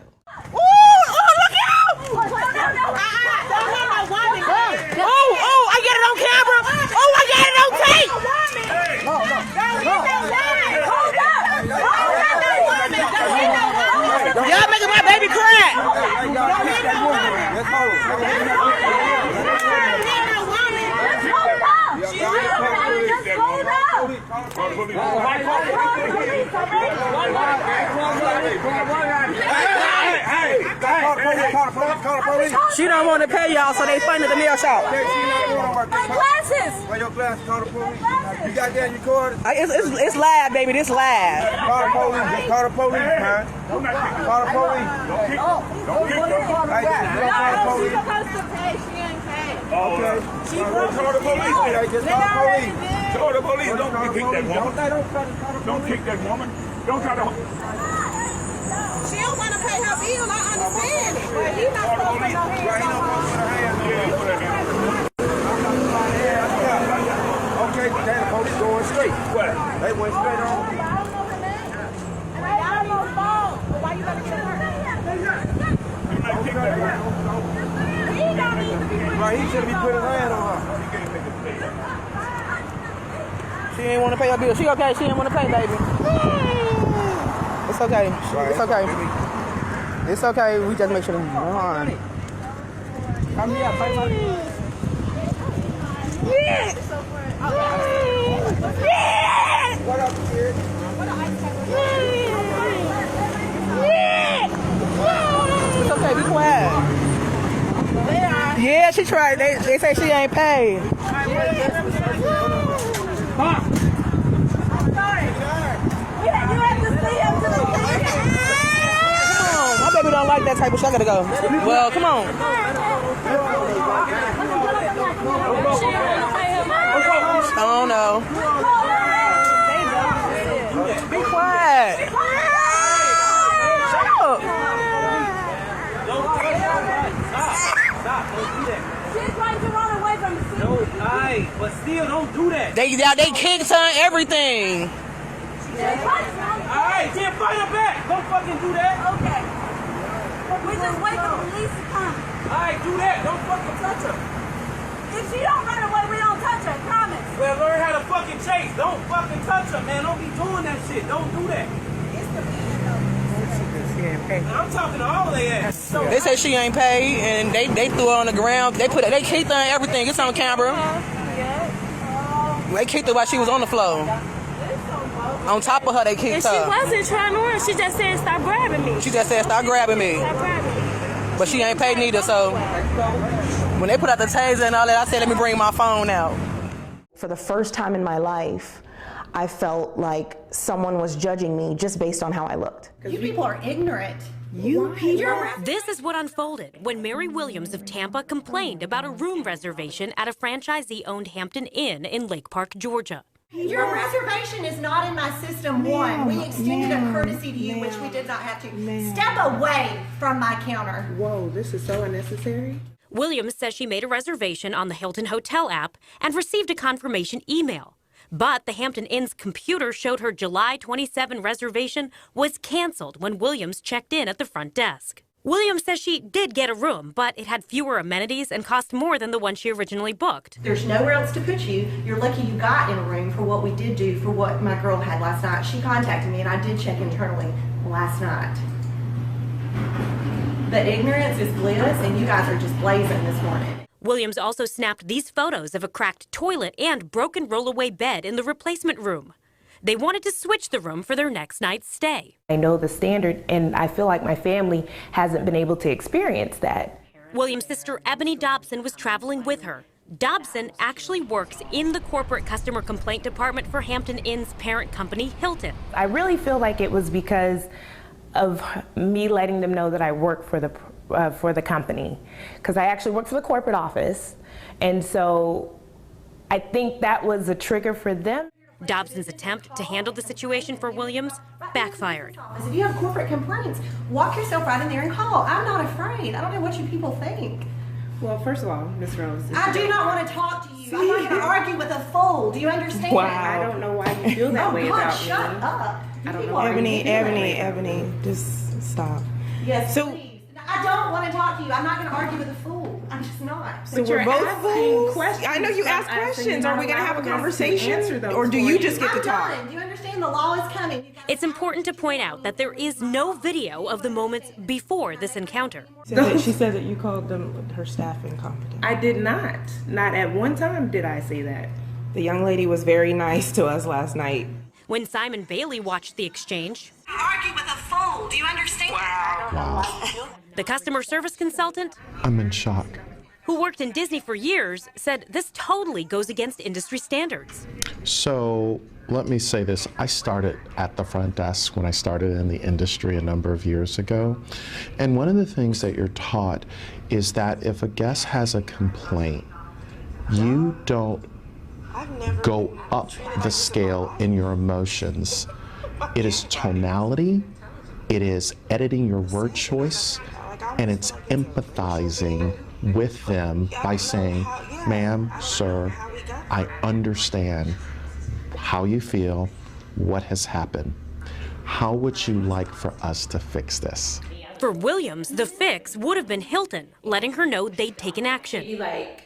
Y'all making my baby cry. She don't want to pay y'all, so they funded the nail shop. Glasses. Where your glasses? Call the police. You got that recorded? It's live, baby. This live. Call the police. Call the police, man. Call the police. Don't kick them. Call the police. She's supposed to pay. She ain't paid. Okay. Call the police. Just call the police. Call the police. Don't kick that woman. Don't kick that woman. Don't try to. She don't want to pay her bill. I understand it. But he's not supposed to put no hands on her. Okay, but then the police going straight. What? They went straight on. Why you let me get hurt? Right, he should be putting his hand on her. She ain't want to pay her bill. She okay? She ain't want to pay, baby. It's okay. It's okay. It's okay. We just make sure to move on. Come here, pay money. What up, kid? It's okay, be quiet. Yeah, she tried. They say she ain't paid. My baby don't like that type of shit. I gotta go. Well, come on. I don't know. Be quiet. Shut up. She's trying to run away from the scene. No, alright, but still don't do that. They kicked her and everything. Alright, then fight her back. Don't fucking do that. Okay. We just wait for the police to come. Alright, do that. Don't fucking touch her. If she don't run away, we don't touch her. Promise. Well, learn how to fucking chase. Don't fucking touch her, man. Don't be doing that shit. Don't do that. I'm talking to all they ass. They said she ain't paid, and they threw her on the ground. They kicked her and everything. It's on camera. They kicked her while she was on the floor. On top of her, they kicked her. And she wasn't trying to run. She just said, "Stop grabbing me." She just said, "Stop grabbing me." Stop grabbing me. But she ain't paid neither. So when they put out the taser and all that, I said, "Let me bring my phone out." For the first time in my life, I felt like someone was judging me just based on how I looked. You people are ignorant. This is what unfolded when Mary Williams of Tampa complained about a room reservation at a franchisee-owned Hampton Inn in Lake Park, Georgia. Your reservation is not in my system one. We extended a courtesy to you, which we did not have to. Step away from my counter. Whoa, this is so unnecessary. Williams says she made a reservation on the Hilton Hotel app and received a confirmation email. But the Hampton Inn's computer showed her July 27 reservation was canceled when Williams checked in at the front desk. Williams says she did get a room, but it had fewer amenities and cost more than the one she originally booked. There's nowhere else to put you. You're lucky you got in a room for what we did do for what my girl had last night. She contacted me and I did check internally last night. But ignorance is bliss and you guys are just blazing this morning. Williams also snapped these photos of a cracked toilet and broken roll-away bed in the replacement room. They wanted to switch the room for their next night's stay. I know the standard, and I feel like my family hasn't been able to experience that. Williams' sister Ebony Dobson was traveling with her. Dobson actually works in the corporate customer complaint department for Hampton Inn's parent company, Hilton. I really feel like it was because of me letting them know that I work for the company, because I actually work for the corporate office, and so I think that was a trigger for them. Dobson's attempt to handle the situation for Williams backfired. If you have corporate complaints, walk yourself right in there and call. I'm not afraid. I don't know what you people think. Well, first of all, Ms. Rose, I do not want to talk to you. I'm not going to argue with a fool. Do you understand? Wow. I don't know why you feel that way about me. Shut up. I don't know. Ebony, just stop. Yes, so, please. I don't want to talk to you. I'm not going to argue with a fool. I'm just not. So we're both fools. I know you ask questions. Are we going to have a conversation, or do you just get to talk? Do you understand the law is coming? It's important to point out that there is no video of the moments before this encounter. She said that you called her staff incompetent. I did not. Not at one time did I say that. The young lady was very nice to us last night. When Simon Bailey watched the exchange, Argue with a fool. Do you understand? Wow. The customer service consultant, I'm in shock. who worked in Disney for years, said this totally goes against industry standards. So let me say this. I started at the front desk when I started in the industry a number of years ago. And one of the things that you're taught is that if a guest has a complaint, you don't go up the scale in your emotions. It is tonality, it is editing your word choice, and it's empathizing with them by saying, ma'am, sir, I understand how you feel, what has happened. How would you like for us to fix this? For Williams, the fix would have been Hilton, letting her know they'd taken action.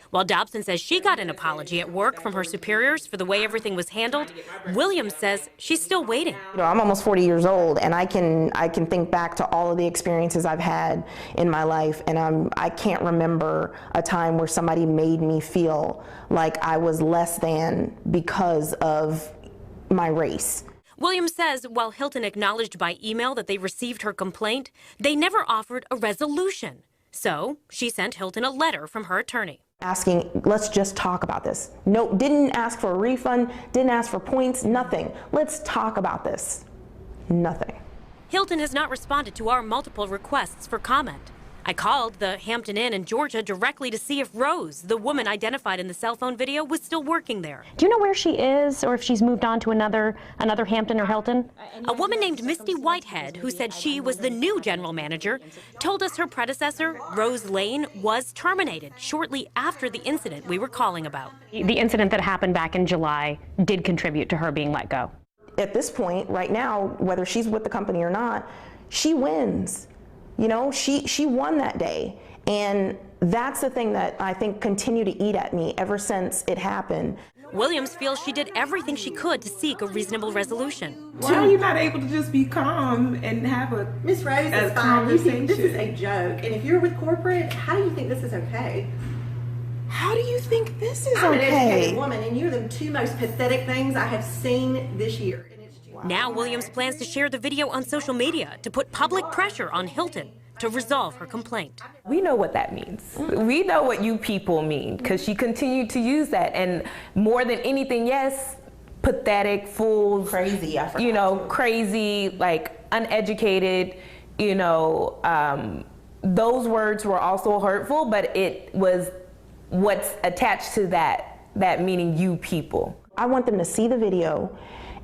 While Dobson says she got an apology at work from her superiors for the way everything was handled, Williams says she's still waiting. I'm almost 40 years old, and I can think back to all of the experiences I've had in my life, and I can't remember a time where somebody made me feel like I was less than because of my race. Williams says while Hilton acknowledged by email that they received her complaint, they never offered a resolution. So she sent Hilton a letter from her attorney. Asking, let's just talk about this. No, didn't ask for a refund, didn't ask for points, nothing. Let's talk about this. Nothing. Hilton has not responded to our multiple requests for comment. I called the Hampton Inn in Georgia directly to see if Rose, the woman identified in the cell phone video, was still working there. Do you know where she is, or if she's moved on to another Hampton or Hilton? A woman named Misty Whitehead, who said she was the new general manager, told us her predecessor, Rose Lane, was terminated shortly after the incident we were calling about. The incident that happened back in July did contribute to her being let go. At this point, right now, whether she's with the company or not, she wins. You know, she won that day, and that's the thing that I think continued to eat at me ever since it happened. Williams feels she did everything she could to seek a reasonable resolution. Why are you not able to just be calm and have a Miss Rose, it's fine. This is a joke, and if you're with corporate, how do you think this is okay? How do you think this is I'm okay? an educated woman, and you're the two most pathetic things I have seen this year. Now Williams plans to share the video on social media to put public pressure on Hilton to resolve her complaint. We know what that means. We know what you people mean, because she continued to use that. And more than anything, yes, pathetic, fools, crazy, crazy, like uneducated, those words were also hurtful, but it was what's attached to that meaning you people. I want them to see the video,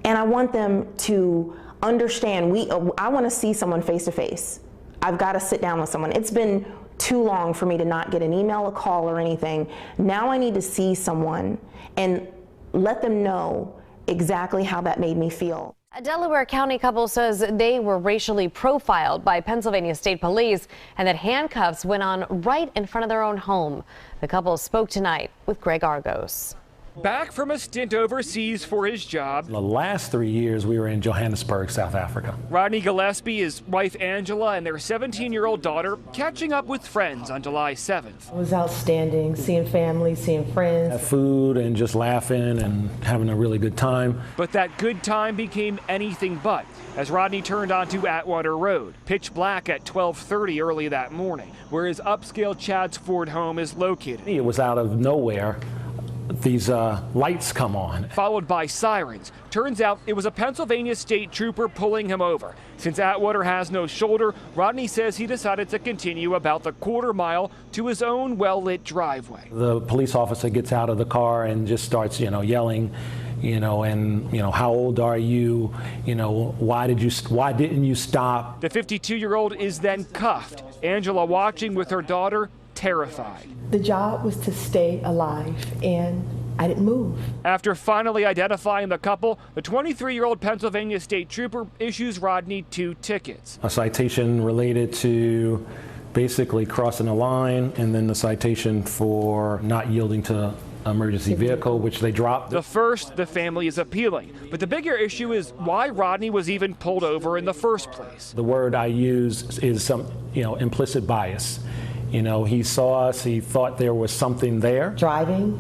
and I want them to understand, I want to see someone face to face. I've got to sit down with someone. It's been too long for me to not get an email, a call, or anything. Now I need to see someone and let them know exactly how that made me feel. A Delaware County couple says they were racially profiled by Pennsylvania State Police and that handcuffs went on right in front of their own home. The couple spoke tonight with Greg Argos. Back from a stint overseas for his job. The last 3 years we were in Johannesburg, South Africa. Rodney Gillespie, his wife Angela, and their 17-year-old daughter catching up with friends on July 7th. It was outstanding, seeing family, seeing friends. Had food and just laughing and having a really good time. But that good time became anything but as Rodney turned onto Atwater Road, pitch black at 12:30 early that morning, where his upscale Chadds Ford home is located. It was out of nowhere. These lights come on. Followed by sirens. Turns out it was a Pennsylvania state trooper pulling him over. Since Atwater has no shoulder, Rodney says he decided to continue about the quarter mile to his own well-lit driveway. The police officer gets out of the car and just starts, yelling, how old are you? Why didn't you stop? The 52-year-old is then cuffed. Angela watching with her daughter, terrified. The job was to stay alive, and I didn't move. After finally identifying the couple, the 23-year-old Pennsylvania state trooper issues Rodney 2 tickets. A citation related to basically crossing a line, and then the citation for not yielding to emergency vehicle, which they dropped. The first, the family is appealing. But the bigger issue is why Rodney was even pulled over in the first place. The word I use is some, implicit bias. He saw us, he thought there was something there. Driving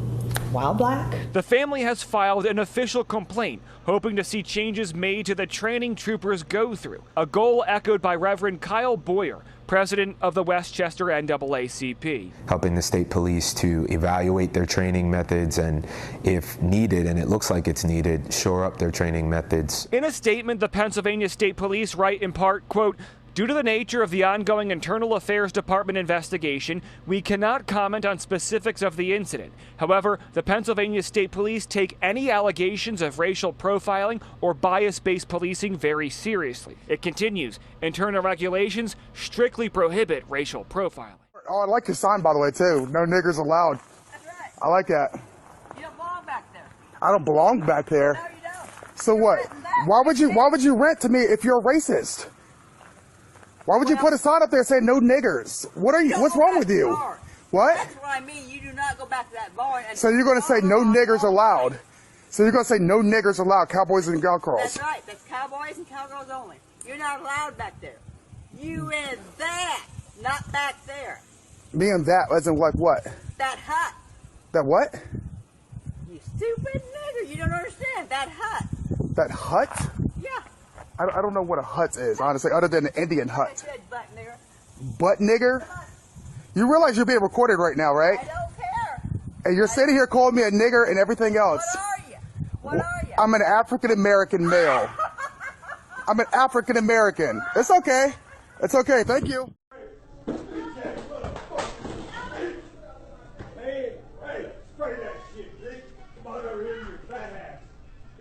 while black. The family has filed an official complaint, hoping to see changes made to the training troopers go through, a goal echoed by Reverend Kyle Boyer, president of the Westchester NAACP. Helping the state police to evaluate their training methods and, if needed, and it looks like it's needed, shore up their training methods. In a statement, the Pennsylvania State Police write in part, quote, "Due to the nature of the ongoing Internal Affairs Department investigation, we cannot comment on specifics of the incident. However, the Pennsylvania State Police take any allegations of racial profiling or bias-based policing very seriously." It continues, internal regulations strictly prohibit racial profiling. Oh, I like your sign, by the way, too. No niggers allowed. That's right. I like that. You don't belong back there. I don't belong back there. No, you don't. So what? Why would you rent to me if you're a racist? Why would you put a sign up there saying no niggers? What are you? What's wrong with you? What? That's what I mean. You do not go back to that bar. And So you're going to say no niggers allowed? So you're going to say no niggers allowed, cowboys and cowgirls? That's right. That's cowboys and cowgirls only. You're not allowed back there. You in that, not back there. Me and that, as in like what? That hut. That what? You stupid nigger. You don't understand. That hut. That hut? Yeah. I don't know what a hut is, honestly, other than an Indian hut. I said butt nigger. Butt nigger? You realize you're being recorded right now, right? I don't care. And you're sitting here calling me a nigger and everything else. What are you? What are you? I'm an African-American male. I'm an African-American. It's okay. It's okay. Thank you. Hey, spray that shit, bitch. Come on over here, you fat ass.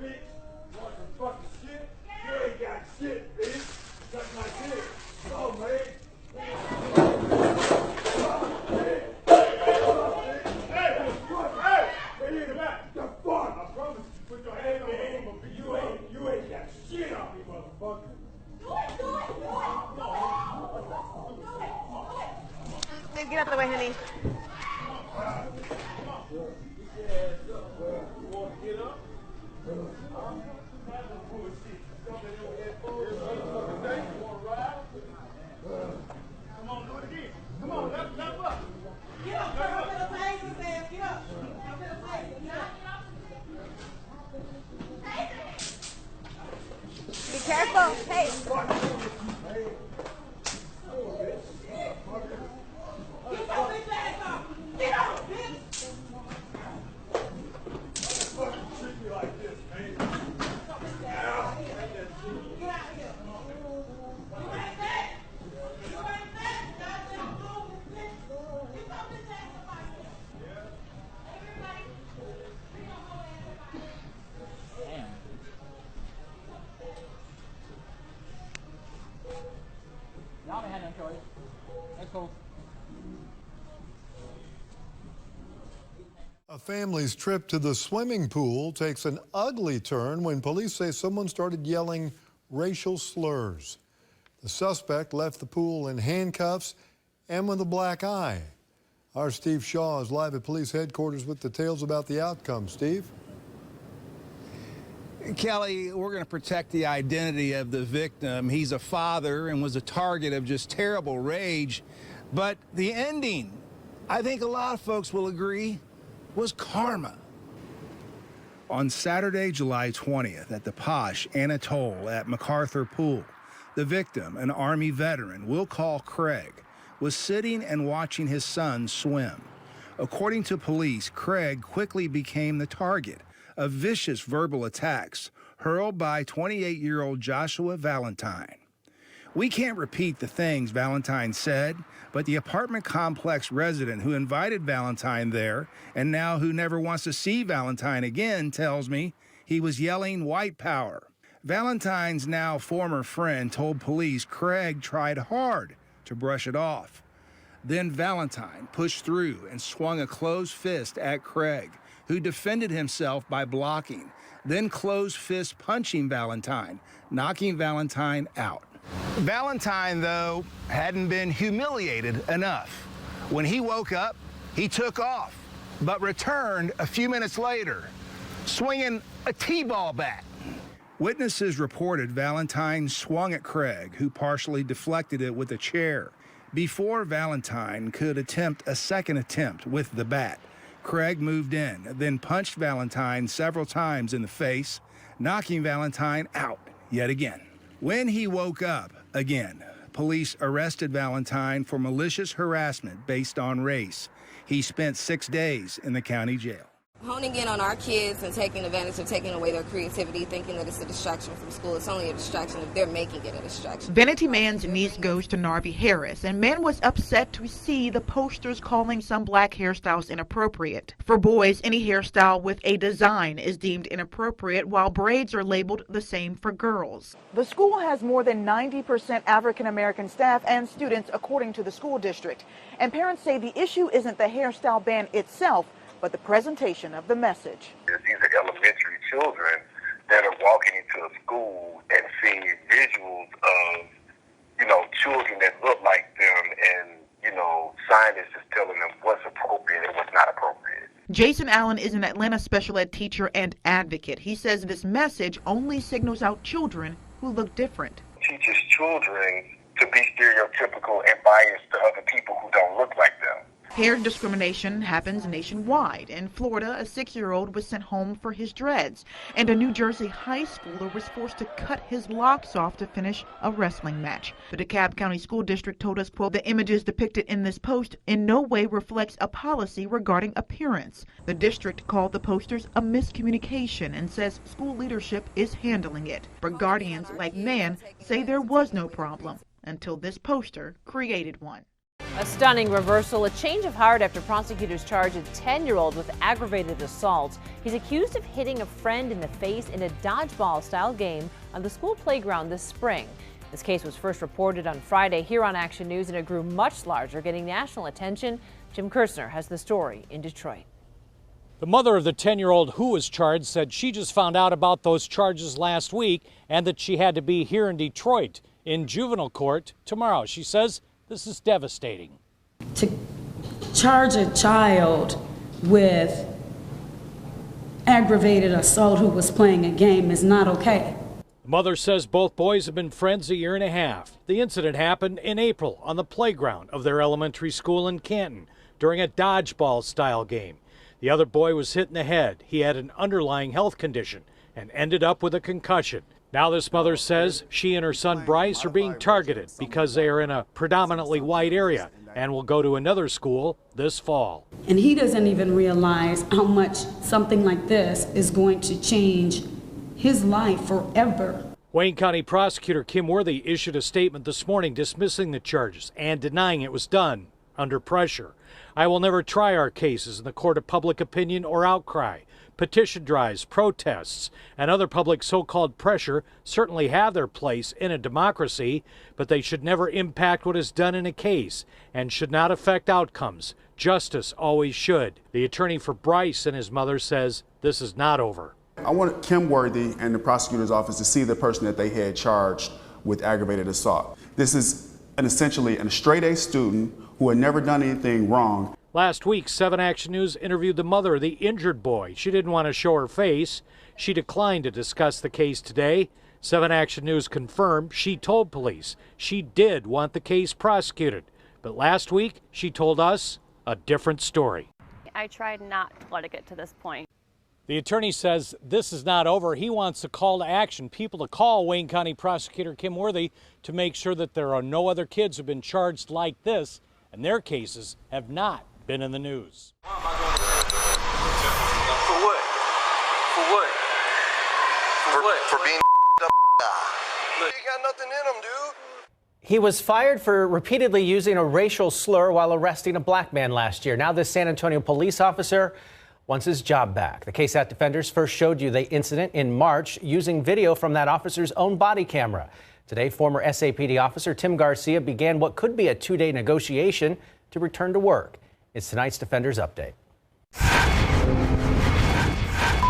Bitch, you want some fucking shit? You ain't got shit, bitch. Suck my dick. Go, man. Hey, in the back. The fuck? I promise you, put your hand on me. You ain't got shit on me, motherfucker. Get out of the way, honey. Be careful. Hey. A family's trip to the swimming pool takes an ugly turn when police say someone started yelling racial slurs. The suspect left the pool in handcuffs and with a black eye. Our Steve Shaw is live at police headquarters with details about the outcome. Steve? Kelly, we're going to protect the identity of the victim. He's a father and was a target of just terrible rage. But the ending, I think a lot of folks will agree, was karma. On Saturday, July 20th, at the posh Anatole at MacArthur Pool, the victim, an Army veteran we'll call Craig, was sitting and watching his son swim. According to police, Craig quickly became the target of vicious verbal attacks hurled by 28-year-old Joshua Valentine. We can't repeat the things Valentine said, but the apartment complex resident who invited Valentine there and now who never wants to see Valentine again tells me he was yelling white power. Valentine's now former friend told police Craig tried hard to brush it off. Then Valentine pushed through and swung a closed fist at Craig, who defended himself by blocking, then closed fist punching Valentine, knocking Valentine out. Valentine, though, hadn't been humiliated enough. When he woke up, he took off, but returned a few minutes later, swinging a T-ball bat. Witnesses reported Valentine swung at Craig, who partially deflected it with a chair. Before Valentine could attempt a second attempt with the bat, Craig moved in, then punched Valentine several times in the face, knocking Valentine out yet again. When he woke up again, police arrested Valentine for malicious harassment based on race. He spent 6 days in the county jail. Honing in on our kids and taking advantage of taking away their creativity, thinking that it's a distraction from school. It's only a distraction if they're making it a distraction. Vanity Man's niece goes to Narvi Harris, and man was upset to see the posters calling some black hairstyles inappropriate. For boys, any hairstyle with a design is deemed inappropriate, while braids are labeled the same for girls. The school has more than 90% African American staff and students, according to the school district. And parents say the issue isn't the hairstyle ban itself, but the presentation of the message. These are elementary children that are walking into a school and seeing visuals of, children Jason Allen is an Atlanta special ed teacher and advocate. He says this message only signals out children who look different. Teaches children to be stereotypical and biased to other people who don't look like them. Hair discrimination happens nationwide. In Florida, a 6-year-old was sent home for his dreads, and a New Jersey high schooler was forced to cut his locks off to finish a wrestling match. The DeKalb County School District told us, quote, the images depicted in this post in no way reflects a policy regarding appearance. The district called the posters a miscommunication and says school leadership is handling it. But guardians like Nan say there was no problem until this poster created one. A stunning reversal, a change of heart after prosecutors charge a 10-year-old with aggravated assault. He's accused of hitting a friend in the face in a dodgeball-style game on the school playground this spring. This case was first reported on Friday here on Action News, and it grew much larger, getting national attention. Jim Kirshner has the story in Detroit. The mother of the 10-year-old who was charged said she just found out about those charges last week and that she had to be here in Detroit in juvenile court tomorrow. She says this is devastating. To charge a child with aggravated assault who was playing a game is not okay. The mother says both boys have been friends a year and a half. The incident happened in April on the playground of their elementary school in Canton during a dodgeball-style game. The other boy was hit in the head. He had an underlying health condition and ended up with a concussion. Now this mother says she and her son Bryce are being targeted because they are in a predominantly white area and will go to another school this fall. And he doesn't even realize how much something like this is going to change his life forever. Wayne County Prosecutor Kim Worthy issued a statement this morning dismissing the charges and denying it was done under pressure. I will never try our cases in the court of public opinion or outcry. Petition drives, protests, and other public so-called pressure certainly have their place in a democracy, but they should never impact what is done in a case and should not affect outcomes. Justice always should. The attorney for Bryce and his mother says this is not over. I wanted Kim Worthy and the prosecutor's office to see the person that they had charged with aggravated assault. This is essentially a straight-A student who had never done anything wrong. Last week, 7 Action News interviewed the mother of the injured boy. She didn't want to show her face. She declined to discuss the case today. 7 Action News confirmed she told police she did want the case prosecuted. But last week, she told us a different story. I tried not to let it get to this point. The attorney says this is not over. He wants a call to action, people to call Wayne County Prosecutor Kim Worthy to make sure that there are no other kids who have been charged like this, and their cases have not been in the news. For what? For what? For what? For being up. Look, you got nothing in them, dude. He was fired for repeatedly using a racial slur while arresting a black man last year. Now this San Antonio police officer wants his job back. The KSAT defenders first showed you the incident in March using video from that officer's own body camera. Today, former SAPD officer Tim Garcia began what could be a 2-day negotiation to return to work. It's tonight's Defenders Update. Do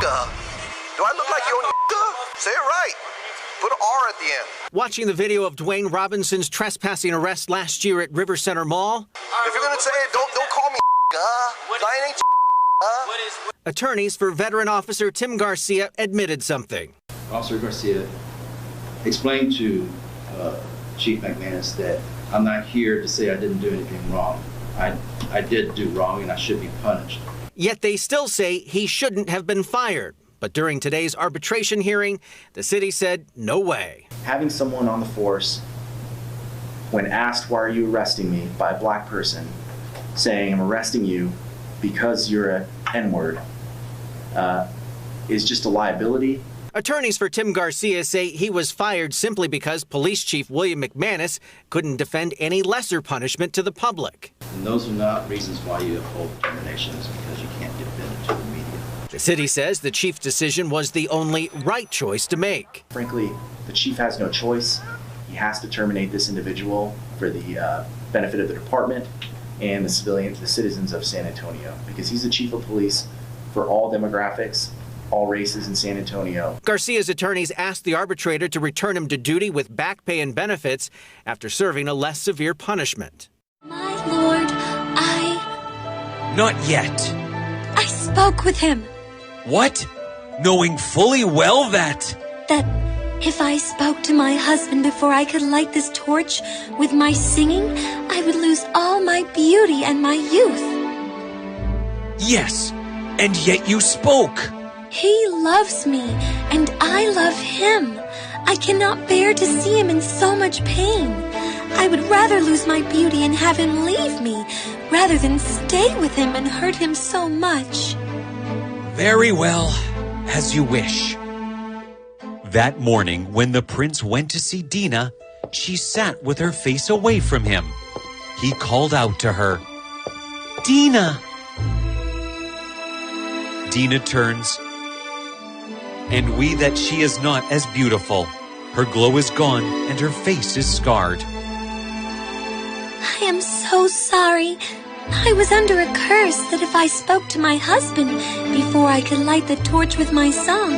I look like your nigga? Say it right. Put an R at the end. Watching the video of Dwayne Robinson's trespassing arrest last year at River Center Mall. If you're gonna say it, don't call me nigga. I ain't Attorneys for veteran officer Tim Garcia admitted something. Officer Garcia explained to Chief McManus that I'm not here to say I didn't do anything wrong. I did do wrong and I should be punished. Yet they still say he shouldn't have been fired. But during today's arbitration hearing, the city said no way. Having someone on the force, when asked why are you arresting me by a black person, saying I'm arresting you because you're an N-word, is just a liability. Attorneys for Tim Garcia say he was fired simply because Police Chief William McManus couldn't defend any lesser punishment to the public. And those are not reasons why you uphold terminations, because you can't defend it to the media. The city says the chief's decision was the only right choice to make. Frankly, the chief has no choice. He has to terminate this individual for the benefit of the department and the citizens of San Antonio, because he's the chief of police for all demographics, all races in San Antonio. Garcia's attorneys asked the arbitrator to return him to duty with back pay and benefits after serving a less severe punishment. My lord, Not yet. I I spoke with him. What? Knowing fully well that If I spoke to my husband before I could light this torch with my singing, I would lose all my beauty and my youth. Yes, and yet you spoke. He loves me, and I love him. I cannot bear to see him in so much pain. I would rather lose my beauty and have him leave me, rather than stay with him and hurt him so much. Very well, as you wish. That morning, when the prince went to see Dina, she sat with her face away from him. He called out to her, "Dina!" Dina turns, and we that she is not as beautiful. Her glow is gone, and her face is scarred. I am so sorry. I was under a curse that if I spoke to my husband before I could light the torch with my song,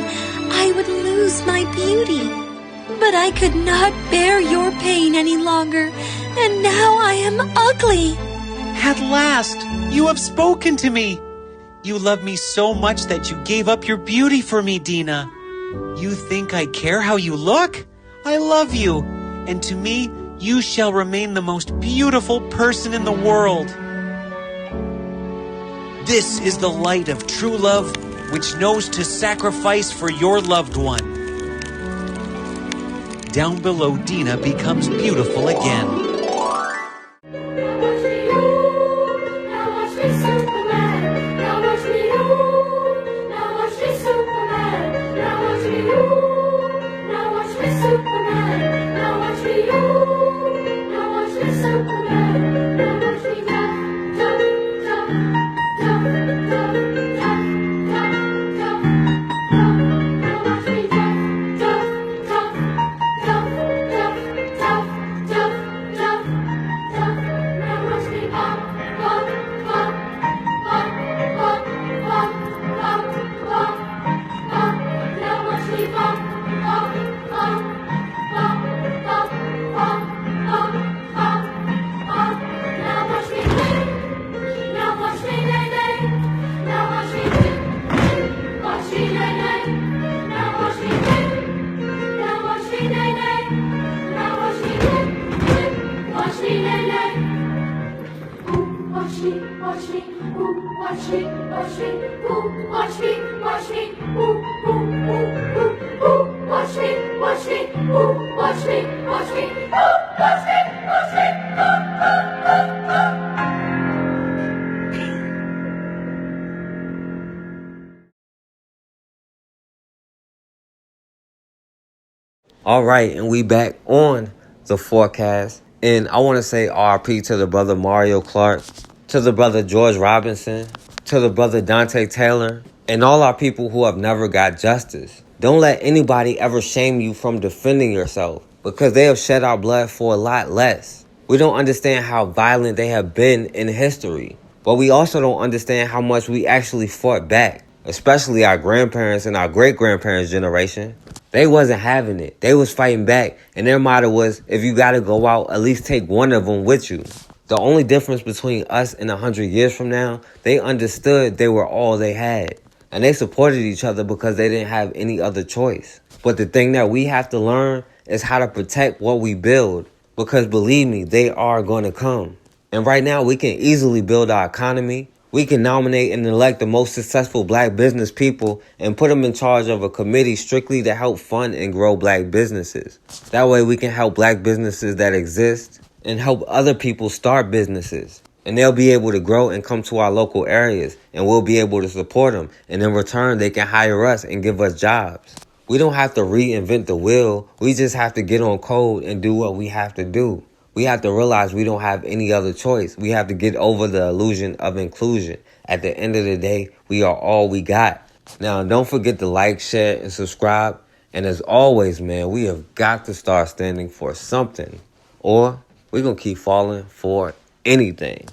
I would lose my beauty. But I could not bear your pain any longer, and now I am ugly. At last, you have spoken to me. You love me so much that you gave up your beauty for me, Dina. You think I care how you look? I love you, and to me, you shall remain the most beautiful person in the world. This is the light of true love, which knows to sacrifice for your loved one. Down below, Dina becomes beautiful again. All right, and we back on the forecast. And I want to say RP to the brother Mario Clark, to the brother George Robinson, to the brother Donta Taylor, and all our people who have never got justice. Don't let anybody ever shame you from defending yourself, because they have shed our blood for a lot less. We don't understand how violent they have been in history, but we also don't understand how much we actually fought back, especially our grandparents and our great-grandparents' generation. They wasn't having it. They was fighting back, and their motto was, if you got to go out, at least take one of them with you. The only difference between us and 100 years from now, they understood they were all they had. And they supported each other because they didn't have any other choice. But the thing that we have to learn is how to protect what we build. Because believe me, they are going to come. And right now, we can easily build our economy. We can nominate and elect the most successful black business people and put them in charge of a committee strictly to help fund and grow black businesses. That way we can help black businesses that exist and help other people start businesses. And they'll be able to grow and come to our local areas, and we'll be able to support them. And in return, they can hire us and give us jobs. We don't have to reinvent the wheel. We just have to get on code and do what we have to do. We have to realize we don't have any other choice. We have to get over the illusion of inclusion. At the end of the day, we are all we got. Now, don't forget to like, share, and subscribe. And as always, man, we have got to start standing for something, or we're going to keep falling for anything.